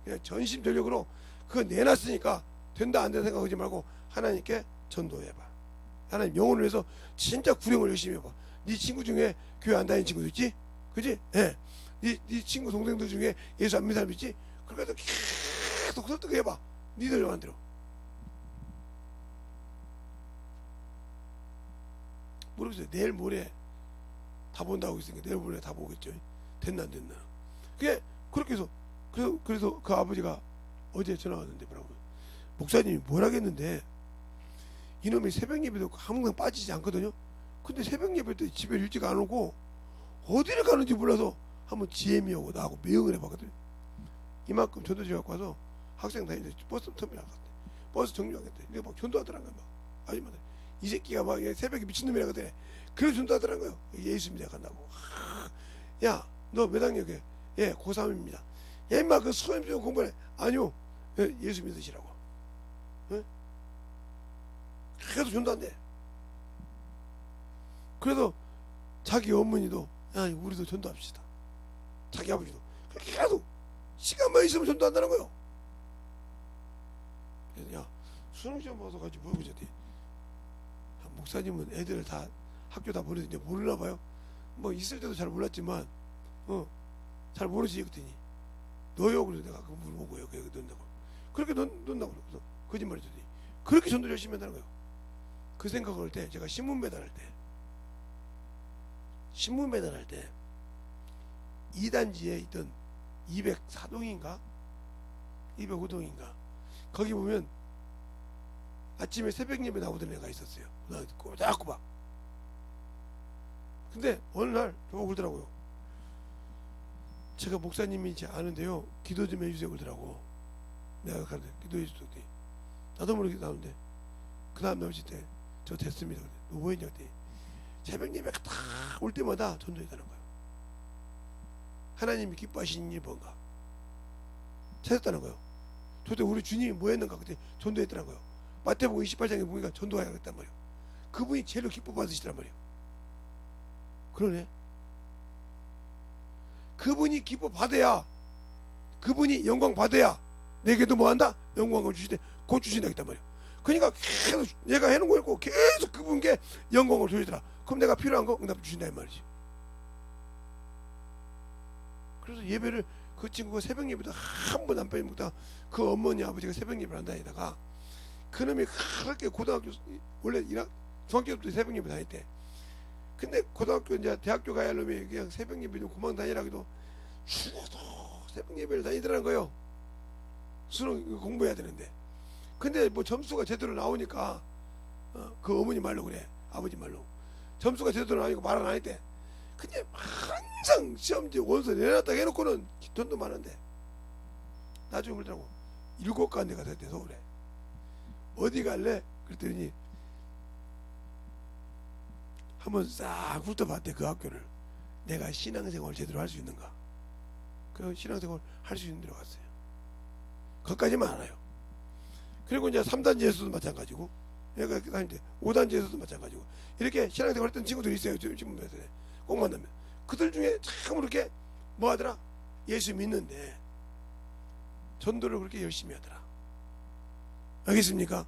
그냥 전심전력으로 그거 내놨으니까 된다 안 된다 생각하지 말고 하나님께 전도해봐. 하나님 영혼을 위해서 진짜 구령을 열심히 해봐. 네 친구 중에 교회 안 다니는 친구도 있지? 그지? 예. 네 친구 동생들 중에 예수 안 믿는 사람 있지? 그래서 계속 설득해봐. 니들 마음대로. 모르겠어요. 내일 모레 다 본다고 했으니까 내일 모레 다 보겠죠. 됐나 안 됐나. 그게 그렇게 해서 그래서 그 아버지가 어제 전화 왔는데 뭐라고, 목사님이 뭘 하겠는데 이놈이 새벽 예배도 항상 빠지지 않거든요. 근데 새벽 예배 때 집에 일찍 안 오고 어디를 가는지 몰라서 한번 지혜미하고 나하고 매응을 해봤거든요. 이만큼 전도지 갖고 와서 학생 다니는데 버스 터미널 갔대. 버스 정류하겠대. 내가 막 전도하더란 거야. 막 아줌마들 이 새끼가 막 새벽에 미친놈이라 그러더래. 그래서 전도하더란 거예요. 예수 믿어 간다고. 야, 너 몇 학년이야? 예, 고3입니다. 야, 임마 그 수험 좀 공부해. 아니요, 예, 예수 믿으시라고. 예? 계속 전도한대. 그래서 자기 어머니도 야 우리도 전도합시다. 자기 아버지도 그렇게 계속 시간만 있으면 전도한다는 거예요. 그래서 야 수능시험 봐서 같이 물어보자대. 목사님은 애들을 다 학교 다 보내는데 모르나 봐요. 뭐 있을 때도 잘 몰랐지만 잘 모르지. 그랬더니 너요. 그래서 내가 그거 물어보고요. 그렇게 넣는다고. 그렇게 넣는다고 그래서 거짓말이더니 그렇게 전도 열심히 한다는 거예요. 그 생각을 할 때 제가 신문 배달할 때 2단지에 있던 204동인가 205동인가 거기 보면 아침에 새벽 예배 나오던 애가 있었어요. 나 꼬박꼬박. 근데 어느 날 저보고 그러더라고요. 제가 목사님인지 아는데요, 기도 좀 해주세요 그러더라고. 내가 가는데 기도해 주더니 나도 모르게 나오는데 그 다음 나오실 때 저 됐습니다. 너 뭐 했냐 그랬더니 새벽 예배가 다 올 때마다 전도했다는 거예요. 하나님이 기뻐하시는 일이 뭔가 찾았다는 거예요. 도대체 우리 주님이 뭐 했는가 그때 전도했다는 거예요. 마태복음 28장에 보니까 전도하겠단 말이에요. 그분이 제일 기뻐 받으시단 말이에요. 그러네. 그분이 기뻐 받아야, 그분이 영광 받아야 내게도 뭐 한다? 영광을 주시되 곧 주신다 했단 말이에요. 그러니까 계속 내가 해놓은 거 있고 계속 그분께 영광을 주시더라. 그럼 내가 필요한 거 응답 주신다 이 말이지. 그래서 예배를 그 친구가 새벽 예배도 한 번 안 빼먹다 그 어머니 아버지가 새벽 예배를 안 다니다가 그놈이 그렇게 고등학교 원래 중학교 때부터 새벽 예배 다녔대. 근데 고등학교 이제 대학교 가야 할 놈이 그냥 새벽 예배 좀 그만 다니라 해도 죽어도 새벽 예배를 다니더라는 거예요. 수능 공부해야 되는데. 근데 뭐 점수가 제대로 나오니까 그 어머니 말로 그래. 아버지 말로 점수가 제대로 나오니까 말은 안 했대. 근데 항상 시험지 원서 내놨다 해놓고는 돈도 많은데 나중에 그러더라고. 7간데가 됐대 서울에. 어디 갈래? 그랬더니 한번 싹 훑어봤대 그 학교를. 내가 신앙생활 제대로 할 수 있는가. 그 신앙생활 할 수 있는 데로 갔어요. 거기까지만 알아요. 그리고 이제 3단지에서도 마찬가지고 내가 다닐 때 5단지에서도 마찬가지고 이렇게 신앙생활 했던 친구들이 있어요. 지금 꼭 만나면 그들 중에 참 그렇게 뭐 하더라? 예수 믿는데 전도를 그렇게 열심히 하더라. 알겠습니까?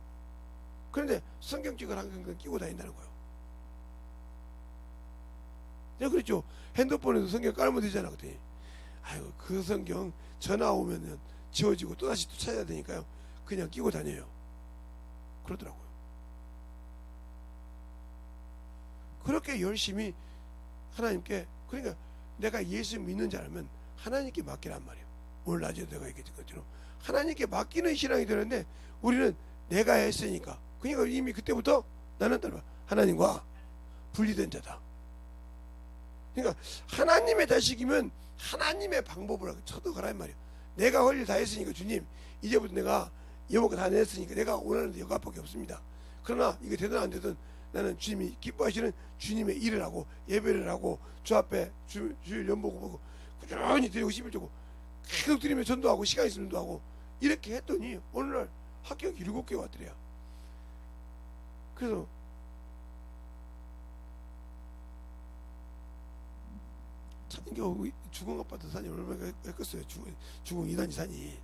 그런데 성경책을 항상 끼고 다닌다는 거예요. 내가 그랬죠. 핸드폰에도 성경 깔면 되잖아. 그랬더니 아이고 그 성경 전화 오면은 지워지고 또다시 또 찾아야 되니까요. 그냥 끼고 다녀요. 그러더라고요. 그렇게 열심히 하나님께, 그러니까 내가 예수 믿는 자라면 하나님께 맡기란 말이에요. 오늘 낮에도 내가 얘기했던 것처럼 하나님께 맡기는 신앙이 되는데 우리는 내가 했으니까, 그러니까 이미 그때부터 나는 하나님과 분리된 자다. 그러니까 하나님의 자식이면 하나님의 방법을 쳐도가란 말이에요. 내가 할 일 다 했으니까 주님 이제부터 내가 여보가 다 냈으니까 내가 원하는 데 여가밖에 없습니다. 그러나 이게 되든 안 되든 나는 주님이 기뻐하시는 주님의 일을 하고 예배를 하고 주 앞에 주일 연보고 보고 꾸준히 드리고 11조고 계속 드리면 전도하고 시간 있으면 전도하고 이렇게 했더니 어느 날 합격 7개 왔더래요. 그래서 이게 주공 아파트 산이 얼마나 했겠어요. 주공 2단지 산이.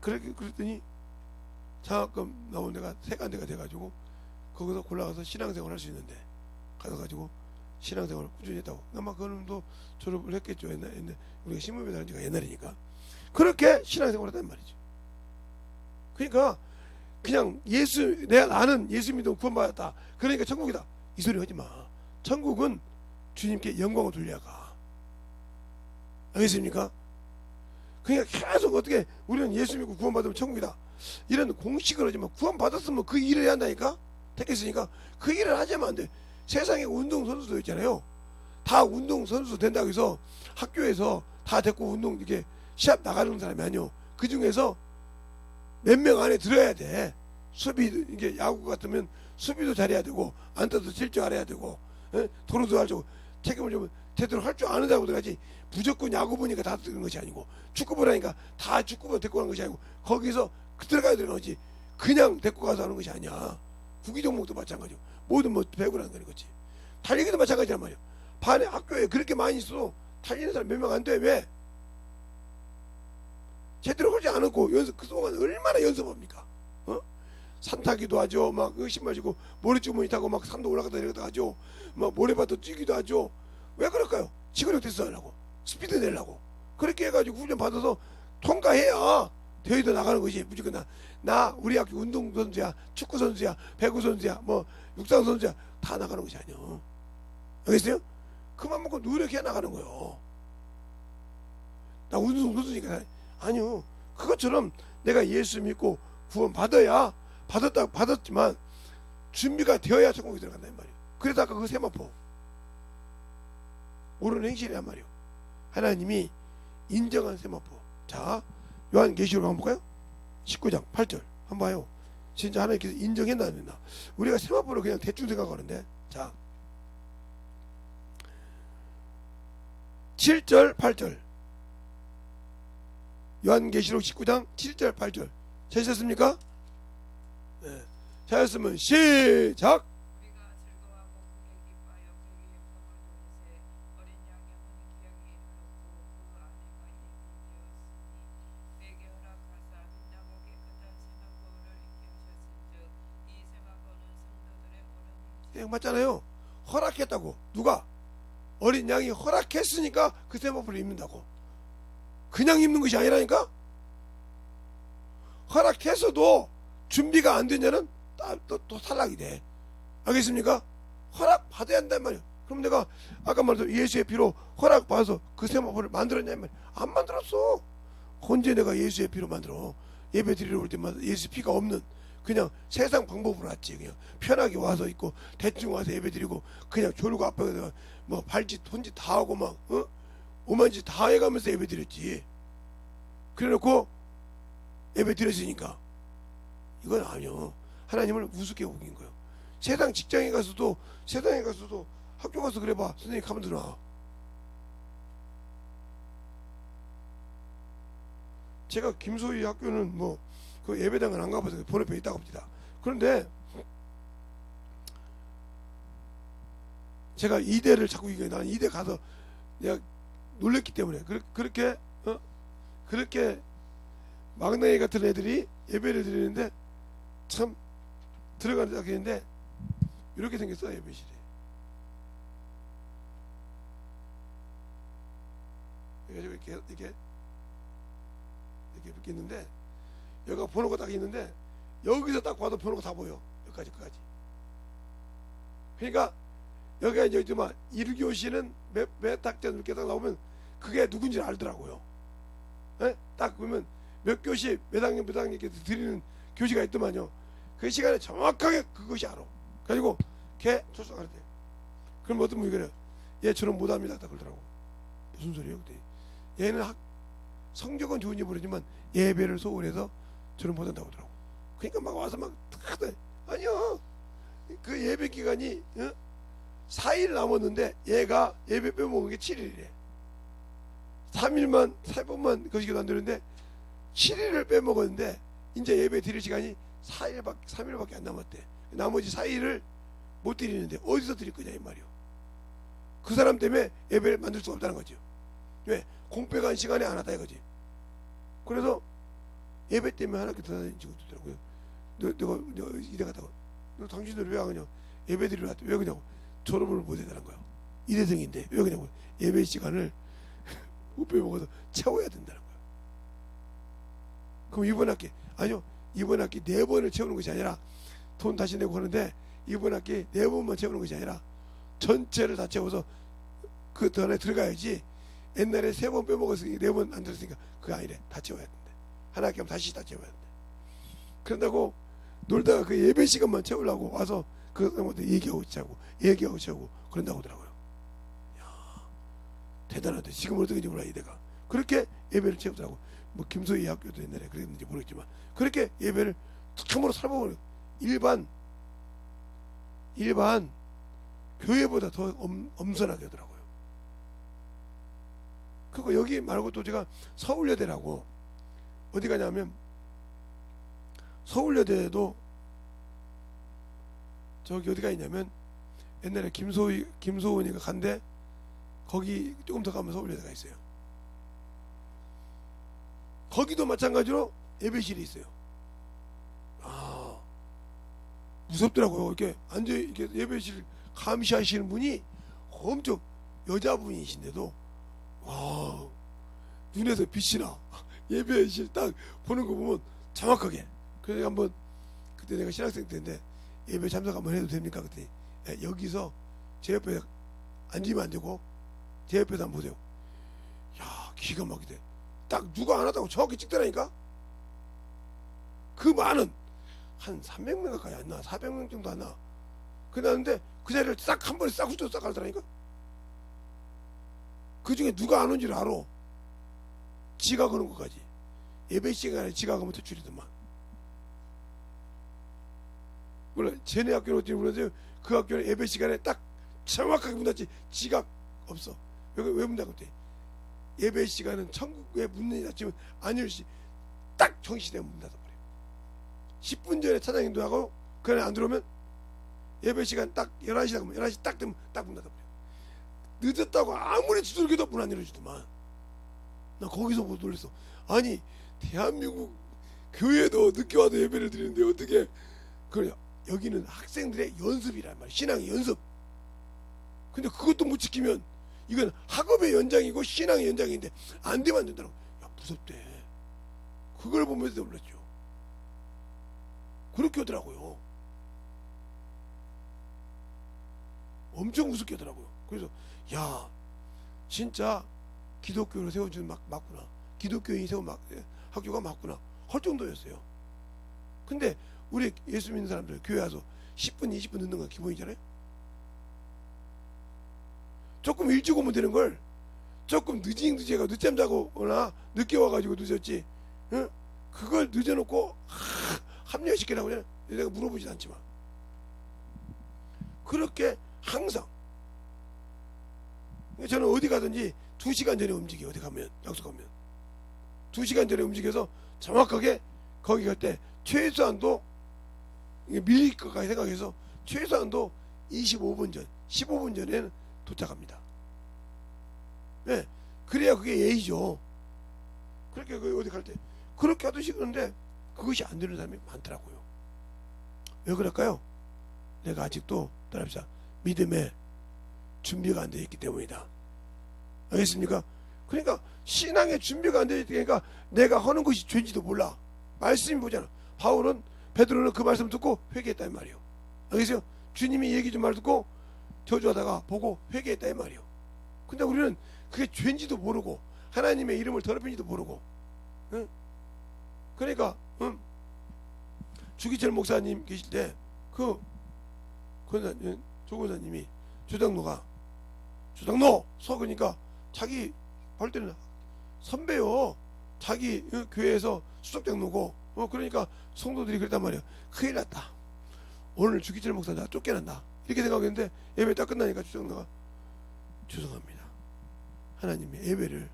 그렇게 그랬더니 장학금 나온 데가 3간데가 돼가지고 거기서 골라가서 신앙생활 할 수 있는데 가서가지고 신앙생활을 꾸준히 했다고. 아마 그놈도 졸업을 했겠죠. 옛날 우리가 신문에 다닌 지가 옛날이니까. 그렇게 신앙생활을 했단 말이죠. 그러니까 그냥 나는 예수 믿으면 구원받았다. 그러니까 천국이다. 이 소리 하지 마. 천국은 주님께 영광을 돌려가. 알겠습니까? 그러니까 계속 어떻게 우리는 예수 믿고 구원받으면 천국이다. 이런 공식을 하지만 구원받았으면 그 일을 해야 한다니까? 택했으니까 그 일을 하자면 안 돼. 세상에 운동선수도 있잖아요. 다 운동선수 된다고 해서 학교에서 다 데리고 운동 이렇게 시합 나가는 사람이 아니요. 그 중에서 몇 명 안에 들어야 돼. 수비, 이게 야구 같으면 수비도 잘해야 되고 안타도 칠 줄 알아야 되고 도로도 할 줄, 책임을 좀 제대로 할 줄 아는 자고 들어가지. 무조건 야구 보니까 다 들어간 것이 아니고 축구 보라니까 다 축구만 데리고 가는 것이 아니고 거기서 들어가야 되는 거지. 그냥 데리고 가서 하는 것이 아니야. 구기 종목도 마찬가지고 모든 뭐 배구라는 거는 거지. 달리기도 마찬가지란 말이야. 반에 학교에 그렇게 많이 있어도 달리는 사람 몇 명 안 돼. 왜? 제대로 하지 않았고 그동안 얼마나 연습합니까? 산타기도 하죠. 막 신발 신고 모래주머니 타고 막 산도 올라갔다 내려갔다 하죠. 막 모래밭도 뛰기도 하죠. 왜 그럴까요? 지구력 테스트 하려고, 스피드 내려고. 그렇게 해가지고 훈련 받아서 통과해야 대회도 나가는 것이. 무조건 나 우리 학교 운동선수야, 축구선수야, 배구선수야, 뭐 육상선수야 다 나가는 것이 아니야. 알겠어요? 그만 먹고 노력해 나가는 거요. 나 운동선수니까 아니요. 그것처럼 내가 예수 믿고 구원 받아야 받았지만 준비가 되어야 천국에 들어간단 말이에요. 그래서 아까 그 세마포 옳은 행실이란 말이에요. 하나님이 인정한 세마포. 자, 요한계시록 한번 볼까요? 19장 8절 한번 봐요. 진짜 하나님께서 인정했나 안 했나. 우리가 세마포를 그냥 대충 생각하는데, 자 7절 8절 요한계시록 19장 7절 8절 찾으셨습니까? 네. 찾았으면 시작. 우리가 즐거워하고 크게 기뻐하여 그 위에 pom을 돌리세 어린 양의 혼인기약이 이르렀고 그 아내가 예비되었으니 내게 허락하사 빛나고 깨끗한 세마포를 입게 하셨은즉 이 세마포는 성도들의 오른 네, 맞잖아요. 허락했다고. 누가? 어린 양이 허락했으니까 그 세마포를 입는다고. 그냥 입는 것이 아니라니까. 허락해서도 준비가 안 되냐는 또 탈락이 돼. 알겠습니까? 허락 받아야 한단 말이야. 그럼 내가 아까 말했던 예수의 피로 허락 받아서 그 세마포를 만들었냐 말이야. 안 만들었어. 언제 내가 예수의 피로 만들어? 예배 드리러 올 때마다 예수 피가 없는 그냥 세상 방법으로 왔지. 그냥 편하게 와서 있고 대충 와서 예배 드리고 그냥 졸고 앞에 뭐 발짓 손짓 다 하고 막 오만 짓 다 해가면서 예배 드렸지. 그래놓고 예배 드렸으니까 이건 아니요. 하나님을 우습게 보긴 거예요. 세상 직장에 가서도 학교 가서 그래봐. 선생님 가만 들어. 제가 김소희 학교는 뭐 그 예배당은 안 가봐서 번호표 있다고 봅니다. 그런데 제가 이대를 자꾸 이게 난 이대 가서 내가 놀랬기 때문에 그렇게 막내기 같은 애들이 예배를 드리는데 참 들어가는 딱 했는데 이렇게 생겼어. 예배실이 이렇게 있는데 여기가 번호가 딱 있는데 여기서 딱 봐도 번호가 다 보여. 여기까지 끝까지. 그러니까 여기가 이제 막 1교시는 몇 학년 이렇게 딱 나오면 그게 누군지 알더라고요. 에? 딱 보면 몇 교시 몇 학년 이렇게 드리는 교시가 있더만요. 그 시간에 정확하게 그것이 알아. 그리고 걔 출석할 때 그럼 어떤 분이 그래. 얘처럼 못합니다. 딱 그러더라고. 무슨 소리예요? 그때 얘는 성적은 좋은지 모르지만 예배를 소홀해서 저는 못한다고 하더라고. 그러니까 막 와서 막 아니요. 그 예배 기간이 4일 남았는데 얘가 예배 빼먹은 게 7일이래. 3일만 3번만 거시기도 안 되는데 7일을 빼먹었는데 이제 예배 드릴 시간이 3일밖에 안 남았대. 나머지 4일을 못 드리는데 어디서 드릴 거냐 이 말이요. 그 사람 때문에 예배를 만들 수가 없다는 거죠. 왜? 공백한 시간에 안 하다 이거지. 그래서 예배 때문에 하나님께 대단한 친구도 있더라고요. 내가 이대 갔다가 너 당신들 왜 안 그냥 예배 드리러 왔대. 왜 그냥 졸업을 못 해달라는 거야. 이대생인데 왜 그냥 예배 시간을 못 빼먹어서 채워야 된다는 거야. 그럼 이번 학기 아니요. 이번 학기 4번을 채우는 것이 아니라 돈 다시 내고 하는데 이번 학기 4번만 채우는 것이 아니라 전체를 다 채워서 그 안에 들어가야지. 옛날에 3번 빼먹었으니까 4번 안 들었으니까 그거 아니래. 다 채워야 된대. 한 학기 하면 다시 다 채워야 된대. 그런다고 놀다가 그 예배 시간만 채우려고 와서 그 사람한테 얘기하고 채우고 그런다고 하더라고요. 야, 대단하다. 지금 어떻게 되는지 몰라 이대가. 그렇게 예배를 채우더라고. 뭐 김소희 학교도 옛날에 그랬는지 모르겠지만 그렇게 예배를 참으로 살아보고 일반 교회보다 더 엄선하게 하더라고요. 그리고 여기 말고 또 제가 서울여대라고 어디 가냐면 서울여대도 저기 어디가 있냐면 옛날에 김소은이가 간데 거기 조금 더 가면 서울여대가 있어요. 거기도 마찬가지로 예배실이 있어요. 아 무섭더라고요. 이렇게 앉아 이렇게 예배실 감시하시는 분이 엄청 여자분이신데도 와 눈에서 빛이 나. 예배실 딱 보는 거 보면 정확하게. 그래서 한번 그때 내가 신학생 때인데 예배 참석 한번 해도 됩니까? 그때 여기서 제 옆에 앉으면 안 되고 제 옆에서 한번 보세요. 야 기가 막히대. 딱 누가 안 왔다고 정확히 찍더라니까. 그 많은 한 300명 가까이 안 나. 400명 정도 안 나. 그랬는데 그 자리를 싹 한 번에 싹 훑어 싹 가더라니까. 그 중에 누가 안 온 줄 알아. 지가 그런 것까지 예배 시간에 지가 가면 더 줄이더만. 물론 쟤네 학교는 어떻게 보는데 그 학교는 예배 시간에 딱 정확하게 문 닫지 지각 없어. 왜 문 닫았대? 예배 시간은 천국에 문이 닫히면 안 열시 딱 정시되면 문 닫아버려. 10분 전에 차장 인도하고 그 안에 안 들어오면 예배 시간 딱 11시다 그러면 11시 딱 되면 딱 문 닫아버려. 늦었다고 아무리 두들겨도 문 안 열어주더만. 나 거기서 못 놀랬어. 아니 대한민국 교회도 늦게 와도 예배를 드리는데 어떻게 그래. 여기는 학생들의 연습이란 말이야. 신앙의 연습. 근데 그것도 못 지키면 이건 학업의 연장이고 신앙의 연장인데 안 되면 안 된다고. 야 무섭대. 그걸 보면서 놀랐죠. 그렇게 하더라고요. 엄청 우습게 하더라고요. 그래서 야 진짜 기독교를 세워주는 맞구나. 기독교인이 세운 학교가 맞구나 할 정도였어요. 근데 우리 예수 믿는 사람들 교회 와서 10분 20분 늦는 건 기본이잖아요. 조금 일찍 오면 되는 걸 조금 늦어가 늦잠 자거나 늦게 와가지고 늦었지. 응? 그걸 늦어놓고 합리화시키라고 그냥 내가 물어보지도 않지만 그렇게 항상 저는 어디 가든지 2시간 전에 움직여. 어디 가면 약속하면 2시간 전에 움직여서 정확하게 거기 갈 때 최소한도 밀릴 것까지 생각해서 최소한도 25분 전 15분 전에는 도착합니다. 네, 그래야 그게 예의죠. 그렇게 어디 갈 때 그렇게 하듯이 그런데 그것이 안 되는 사람이 많더라고요. 왜 그럴까요? 내가 아직도 따라합시다. 믿음에 준비가 안 되어 있기 때문이다. 알겠습니까? 그러니까 신앙의 준비가 안 되어 있으니까 내가 하는 것이 죄인지도 몰라. 말씀이 보잖아. 바울은 베드로는 그 말씀 듣고 회개했다 이 말이에요. 알겠어요? 주님이 얘기 좀 말 듣고 저주하다가 보고 회개했다 이 말이에요. 근데 우리는 그게 죄인지도 모르고 하나님의 이름을 더럽힌지도 모르고, 응? 그러니까 주기철 목사님 계실 때 그 조권사님이 조장로가 조장로 속으니까 자기 볼 때는 선배요. 자기 교회에서 수석장로고 그러니까 성도들이 그랬단 말이에요. 큰일 났다. 오늘 주기철 목사 나 쫓겨난다. 이렇게 생각했는데 예배 딱 끝나니까 주장로가 죄송합니다. 하나님의 예배를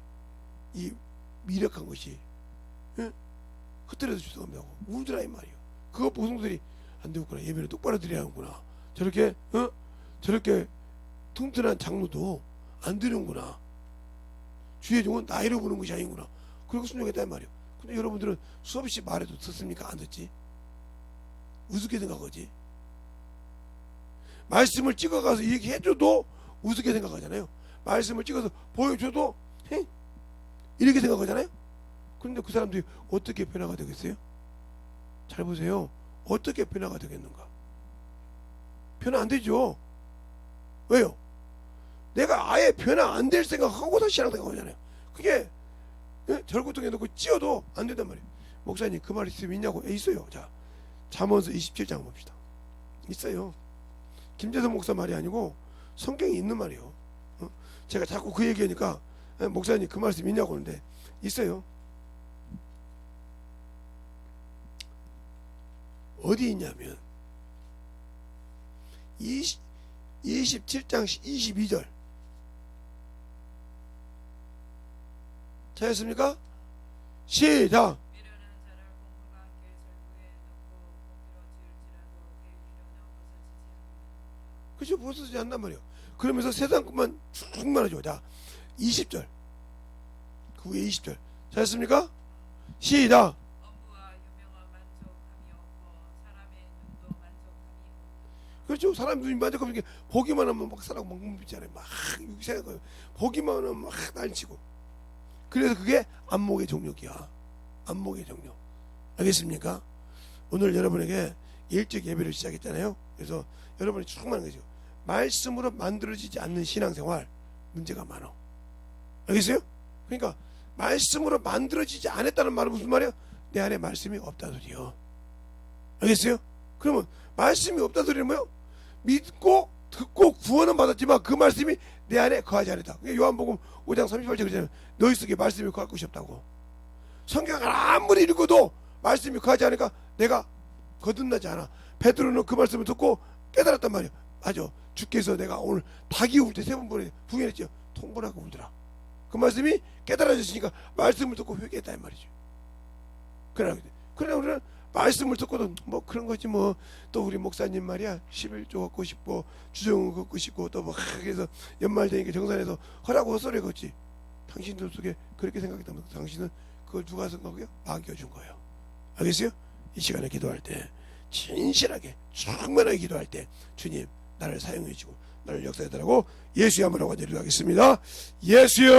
이 미력한 것이 흩어져서 죄송합니다. 울더라 이 말이에요. 그거 보고 성도들이 안 되겠구나. 예배를 똑바로 드려야 하는구나. 저렇게 저렇게 퉁퉁한 장로도 안 드리는구나. 주의 종은 나이로 보는 것이 아니구나. 그리고 순종했단 말이에요. 근데 여러분들은 수없이 말해도 듣습니까? 안 듣지? 우습게 생각하지. 말씀을 찍어가서 얘기해줘도 우습게 생각하잖아요. 말씀을 찍어서 보여줘도 이렇게 생각하잖아요. 그런데 그 사람들이 어떻게 변화가 되겠어요? 잘 보세요. 어떻게 변화가 되겠는가? 변화 안 되죠. 왜요? 내가 아예 변화 안 될 생각하고서 신앙생활하잖아요. 그게 절구통에 놓고 찧어도 안 된단 말이에요. 목사님 그 말씀 있냐고? 있어요. 자, 잠언서 27장 봅시다. 있어요. 김재선 목사 말이 아니고 성경에 있는 말이에요. 제가 자꾸 그 얘기하니까 목사님 그 말씀 있냐고 하는데 있어요. 어디 있냐면 27장 22절 찾았습니까? 시작. 미련한 자를 공포가 함께 절구에 넣고 공기로 지을지라도 그 일어나 벗어지지 않는. 그죠? 벗어지지 않단 말이에요. 그러면서 세상 것만 쭉 말해줘. 자 20절 그 위에 20절 찾았습니까? 시작. 엄부와 유명한 만족함이 없고 사람의 눈도 만족함이 없고. 그렇죠. 사람 눈이 만족하면 이렇게 보기만 하면 막 사람 막 눈빛잖아요. 막 생각해요. 보기만 하면 막 난치고. 그래서 그게 안목의 정욕이야. 안목의 정욕. 알겠습니까? 오늘 여러분에게 일찍 예배를 시작했잖아요. 그래서 여러분이 충분한 거죠. 말씀으로 만들어지지 않는 신앙생활 문제가 많아. 알겠어요? 그러니까 말씀으로 만들어지지 않았다는 말은 무슨 말이야? 내 안에 말씀이 없다는 소리요. 알겠어요? 그러면 말씀이 없다는 소리는 뭐예요? 믿고 듣고 구원은 받았지만 그 말씀이 내 안에 거하지 않았다. 요한복음 5장 38절 그러잖아요. 너희 속에 말씀이 거할 것이 없다고. 성경을 아무리 읽어도 말씀이 거하지 않으니까 내가 거듭나지 않아. 베드로는 그 말씀을 듣고 깨달았단 말이야. 맞아. 주께서 내가 오늘 닭이 울 때 3번 보내 부인했죠. 통보라고 울더라. 그 말씀이 깨달아졌으니까 말씀을 듣고 회개했다 이 말이죠. 그러나 우리는 말씀을 듣고도 뭐 그런 거지 뭐. 또 우리 목사님 말이야 11조 걷고 싶고 주정을 걷고 싶고 또 뭐 그래서 연말 되니까 정산에서 허라고 헛소리 걷지. 당신들 속에 그렇게 생각했다면 당신은 그걸 누가 생각하고요? 맡겨준 거예요. 알겠어요? 이 시간에 기도할 때 진실하게 충만하게 기도할 때 주님 나를 사용해 주고 나를 역사해 달라고 예수의 한번 하고 기도하겠습니다. 예수여.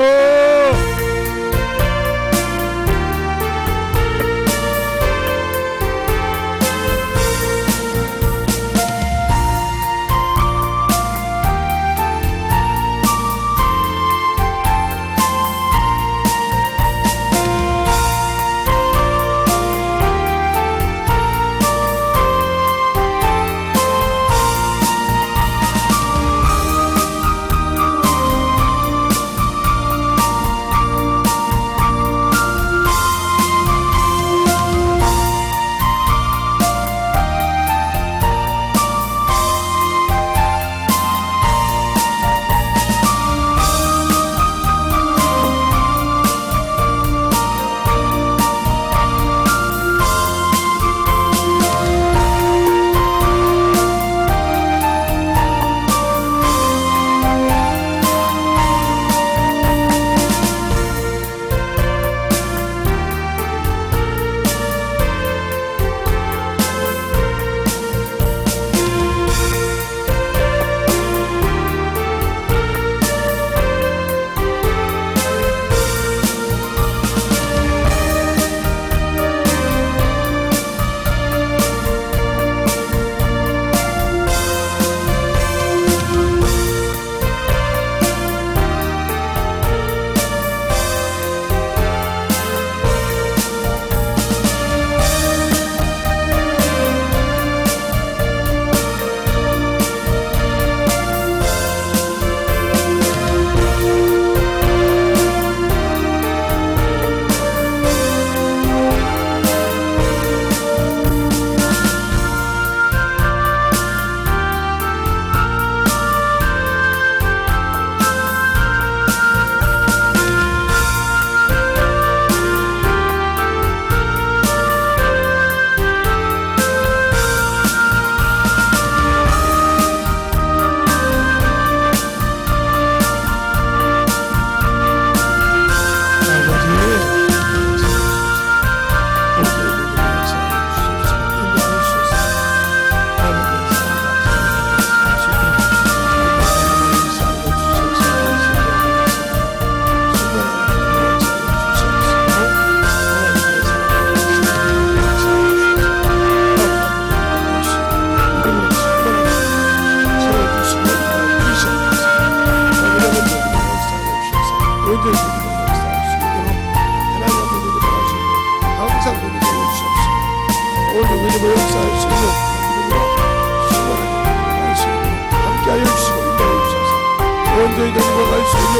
온전히 되고 갈 수 있는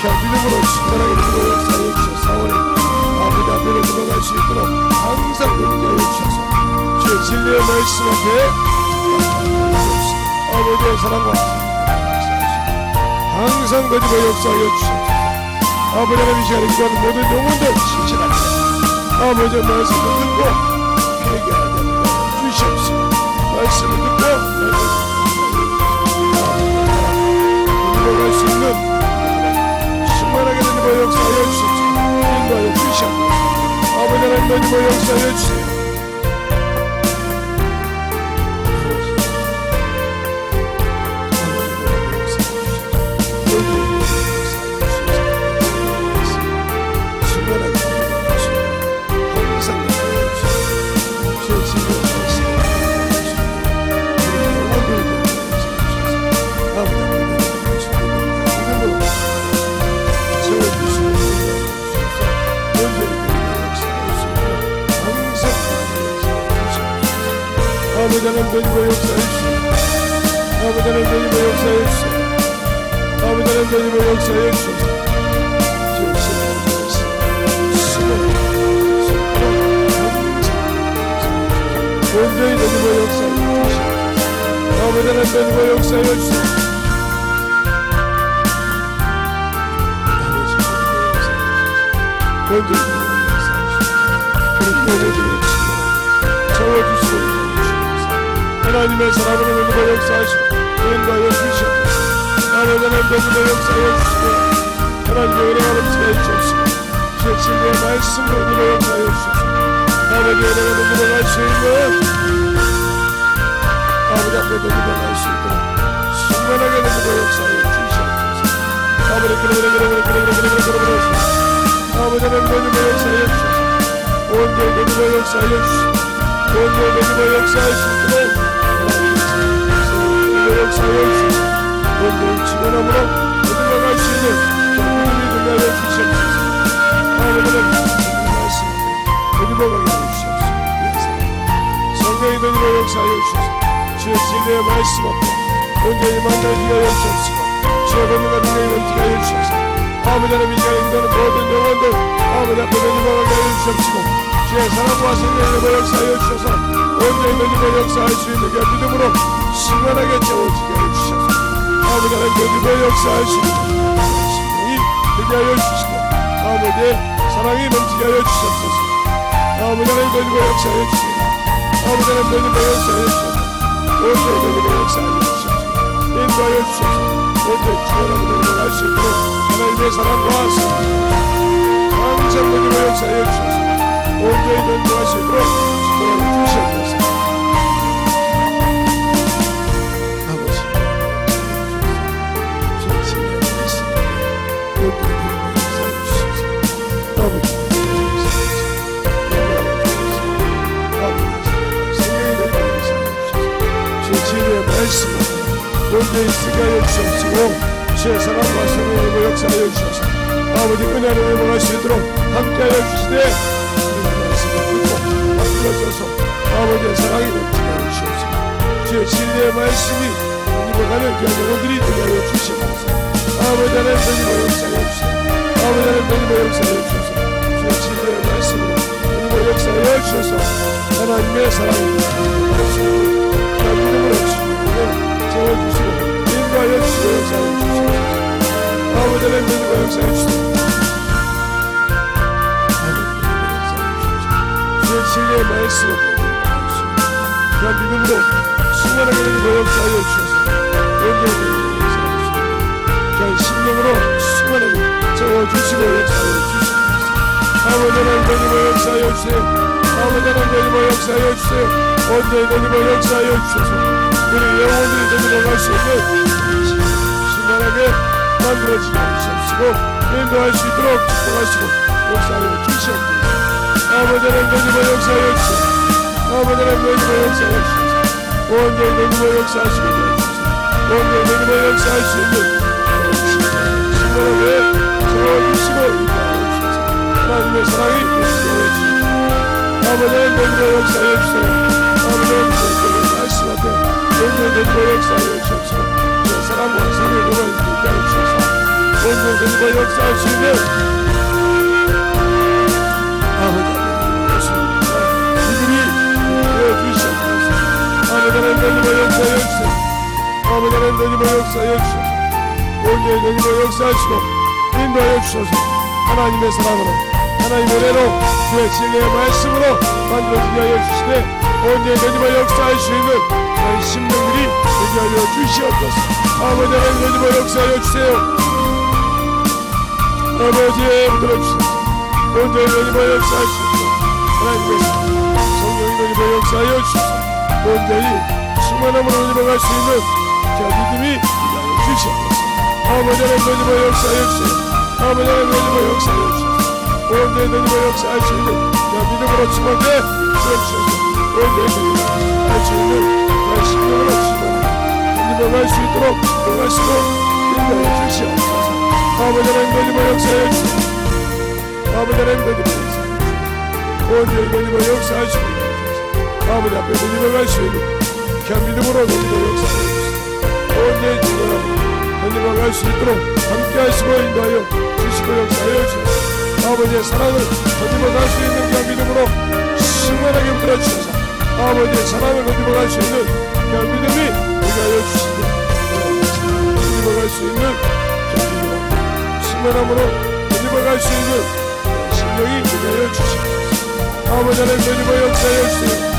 그냥 믿음으로 충만하게 되고 역사에 주셔서 4월에 아버지 앞에로 들어갈 수 있도록 항상 용기하여 주셔서 주의 진리의 말씀 앞에 아버지의 사랑과 항상 거듭 역사하여 주셔서 아버지 하나님 이 시간에 기도하는 모든 영혼들 신실하게 아버지의 말씀을 듣고 회개하게 주시옵소서. 말씀을 듣고 갈 수 있는 충만하게 되는 거 역사하여 주시옵소서. 인도하여 주시옵소서. 아버지 하나님 되는 역사하여 주세요. 아버지 하나님 되는 역사해 주세요. 아버지 하나님 되는 역사해 주세요. 아버지 하나님 되는 역사해 주소서. 주의 신의 말씀 온전히 되고 역사해 주시옵소서. 아버지 하나님 되고 역사해 주시옵소서. 먼저 그렇게 채워주시고 하나님의 사랑으로 되고 역사하시고 인도하여 주시옵소서. 아버지 하나님 되고 역사해 주시고 하나님의 은혜가 넘치게 해주옵소서. 주의 진리의 말씀으로 되고 역사해 주옵소서. 아버지 은혜가 넘쳐갈 수 있는 아버지 앞에 넘쳐갈 수 있도록 충만하게 넘쳐 역사해 주시옵소서. 아버지 아버지 하나님 넘쳐 역사해 주시옵소서. 온전히 넘쳐 역사해 주시옵소서. 온전히 넘쳐 역사해 주시옵소서. 역사해 주시옵소서. 온전히 직원함으로 넘쳐갈 수 있는 믿음이 되게 주시옵소서. 아버지 하나님 말씀 넘쳐가게 해주시옵소서. 성령이 넘쳐 역사해 주시옵소서. 주의 진리의 말씀 앞에 온전히 만들어지게 해주시옵소서. 주의 법문과 능력이 넘치게 해주시옵소서. 아버지 하나님 이 자리에 있는 모든 영혼들 아버지 앞에 넘쳐가게 해주시옵시고 주의 사랑과 성령의 역사해 주셔서 온전히 넘쳐 역사할 수 있는 그 믿음으로 신관하게 채워지게 해주셔서 아버지 하나님 넘쳐 역사할 수 있는 신령이 되게 하여 주시고 아버지의 사랑이 넘치게 하여 주시옵소서. 아버지 하나님 넘쳐 역사해 주시고 아버지 하나님 넘쳐 역사해 주셔서 온전히 넘쳐 역사해 주셔서 인도하여 주셔서 온전히 주원하고 넘쳐갈 수 있도록 하나님의 사랑과 사랑 항상 넘쳐 역사해 주셔서 온전히 넘쳐갈 수 있도록 축복하여 주시옵소서. 아버지 주의 진리의 말씀 온전히 역사해 주셔서 아버지 말씀 온전히 쓰게 하여 주옵시고 주의 사랑과 성령으로 역사하여 주셔서 아버지 은혜로 회복할 수 있도록 함께하여 주시되 말씀을 듣고 바꾸어져서 아버지의 사랑이 넘치게 하여 주옵소서. 주의 진리의 말씀이 입어가는 그 영혼들이 되게 하여 주시옵소서. 아버지 하나님 되기로 역사하여 주시옵소서. 아버지 하나님 되기로 역사하여 주셔서 주의 진리의 말씀으로 되기로 역사하여 주셔서 하나님의 사랑이 믿음으로 채워주시고 인도하여 주시고 역사하여 주시옵소서. 아버지 하나님 믿음으로 역사하여 주시옵소서. 주의 진리의 말씀을 그 믿음으로 충만하게 되고 역사하여 주셔서 온전히 역사하여 주시고 그 심령으로 충만하게 채워주시고 역사하여 주시옵소서. 아버지 하나님 믿음으로 역사하여 주세요. 아버지 하나님 믿음으로 역사하여 주세요. 온전히 믿음으로 역사하여 주셔서 우리 영혼들이 되돌아갈 수 있는 신랄하게 만들어지게 하시옵시고 인도할 수 있도록 축복하시고 역사하여 주시옵소서. 아버지 하나님 되돌아 역사하여 주시옵소서. 아버지 하나님 되돌아 역사하여 주시옵소서. 온전히 되돌아 역사하시고 온전히 되돌아 역사할 수 있는 신랄하게 채워주시고 인도하여 주셔서 하나님의 사랑이 되시게 해주시옵소서. 아버지 하나님 되돌아 역사하여 주세요. 아버지 하나님 말씀 앞에 온전히 되돌아 역사하여 주옵소서. 주의 사랑과 성령의 영광을 있게 하여 주셔서 온전히 되돌아 역사할 수 있는 아버지 하나님 이들이 되어 주시옵소서. 아버지 하나님 되돌아 역사하여 주세요. 아버지 하나님 되돌아 역사하여 주셔서 온전히 되돌아 역사하시고 인도하여 주셔서 하나님의 사랑으로 하나님의 은혜로 주의 진리의 말씀으로 만들어지게 하여 주시되 온전히 되돌아 역사할 수 있는 저희 심령들이 되게 하여 주시옵소서. 아버지 하나님 되돌아 역사하여 주세요. 아버지의 붙들어 주셔서 온전히 되돌아 역사할 수 있도록 하나님의 성령이 되돌아 역사하여 주셔서 온전히 충만함으로 되돌아갈 수 있는 저 믿음이 되게 하여 주시옵소서. 아버지 하나님 되돌아 역사하여 주세요. 아버지 하나님 되돌아 역사하여 주셔서 온전히 되돌아 역사할 수 있는 저 믿음으로 충만하게 주옵소서. 온전히 할 수 있는 말씀으로 충만하게 되돌아갈 수 있도록 도와주시고 인도하여 주시옵소서. 아버지 하나님 되돌아 역사하여 주세요. 아버지 하나님 되돌아 역사하여 주세요. 온전히 되돌아 역사하시고 아버지 앞에 되돌아갈 수 있는 그 믿음으로 되돌아 역사하여 주세요. 온전히 되돌아갈 수 있도록 함께 하시고 인도하여 주시고 역사하여 주세요. 아버지의 사랑을 거듭나갈 수 있는 그 믿음으로 충만하게 붙들어 주셔서 아버지의 사랑을 건드려갈 수 있는 그런 믿음이 우리가 하여 주시고 건드려갈 수 있는 신만함으로 건드려갈 수 있는 심령이 우리가 하여 주시고 아버지 하나님 건드려 역사하여 주세요.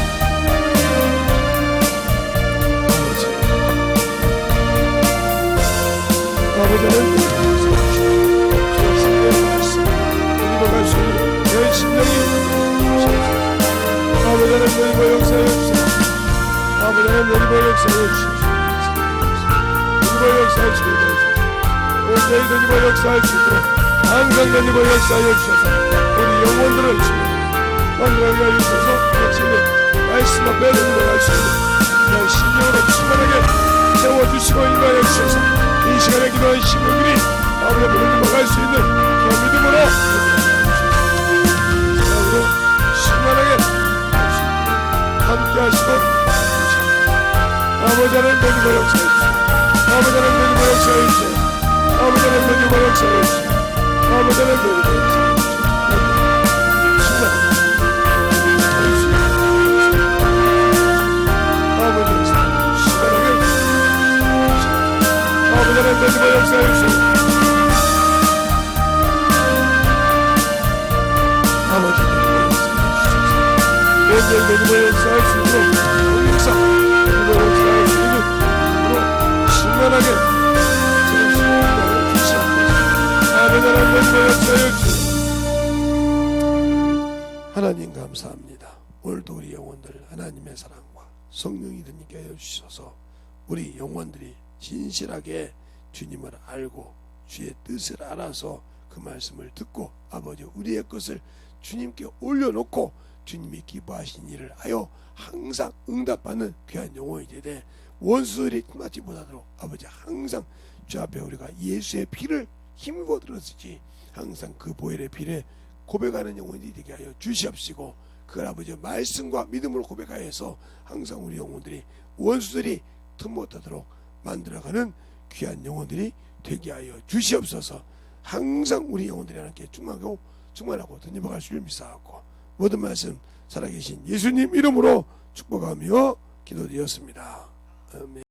아버지 하나님 건드려갈 수 있는 그런 심령이 아버지 하나님 너희가 역사하여 주시옵소서. 아버지 하나님 너희가 역사하여 주시옵소서. 너희가 역사하여 주시옵소서. 온전히 너희가 역사할 수 있도록 항상 너희가 역사하여 주셔서 우리 영혼들을 만들어가게 하여 주셔서 역시는 말씀 앞에 너희가 할 수 있는 그냥 신령으로 충만하게 세워주시고 인도하여 주셔서 이 시간에 기도한 신령들이 아버지 앞에 너희가 갈 수 있는 그런 믿음으로 신만하게 함께 하시고 아버지 하나님 너희가 역사해 주시오. 아버지 하나님 너희가 역사해 주시오. 아버지 하나님 너희가 역사해 주시오. 아버지 하나님 너희가 역사해 주시오. 아버지 하나님 너희가 역사해 주시오. 아버지 너희가 역사할 수 있도록 항상 너희가 역사할 수 있는 그로 신만하게 주시옵소서. 아버지 하나님 너희가 역사하여 주시옵소서. 하나님 감사합니다. 오늘도 우리 영혼들 하나님의 사랑과 성령이 되게 하여 주셔서 우리 영혼들이 진실하게 주님을 알고 주의 뜻을 알아서 그 말씀을 듣고 아버지 우리의 것을 주님께 올려놓고 주님이 기뻐하신 일을 하여 항상 응답받는 귀한 영혼이 되되 원수들이 틈나지 못하도록 아버지 항상 주 앞에 우리가 예수의 피를 힘입어 들었으지 항상 그 보혈의 피를 고백하는 영혼이 되게 하여 주시옵시고 그걸 아버지 말씀과 믿음으로 고백하여서 항상 우리 영혼들이 원수들이 틈 못하도록 만들어가는 귀한 영혼들이 되게 하여 주시옵소서. 항상 우리 영혼들이 하나님께 충만하고 던져갈 수를 믿사옵고 모든 말씀 살아계신 예수님 이름으로 축복하며 기도드렸습니다. 아멘.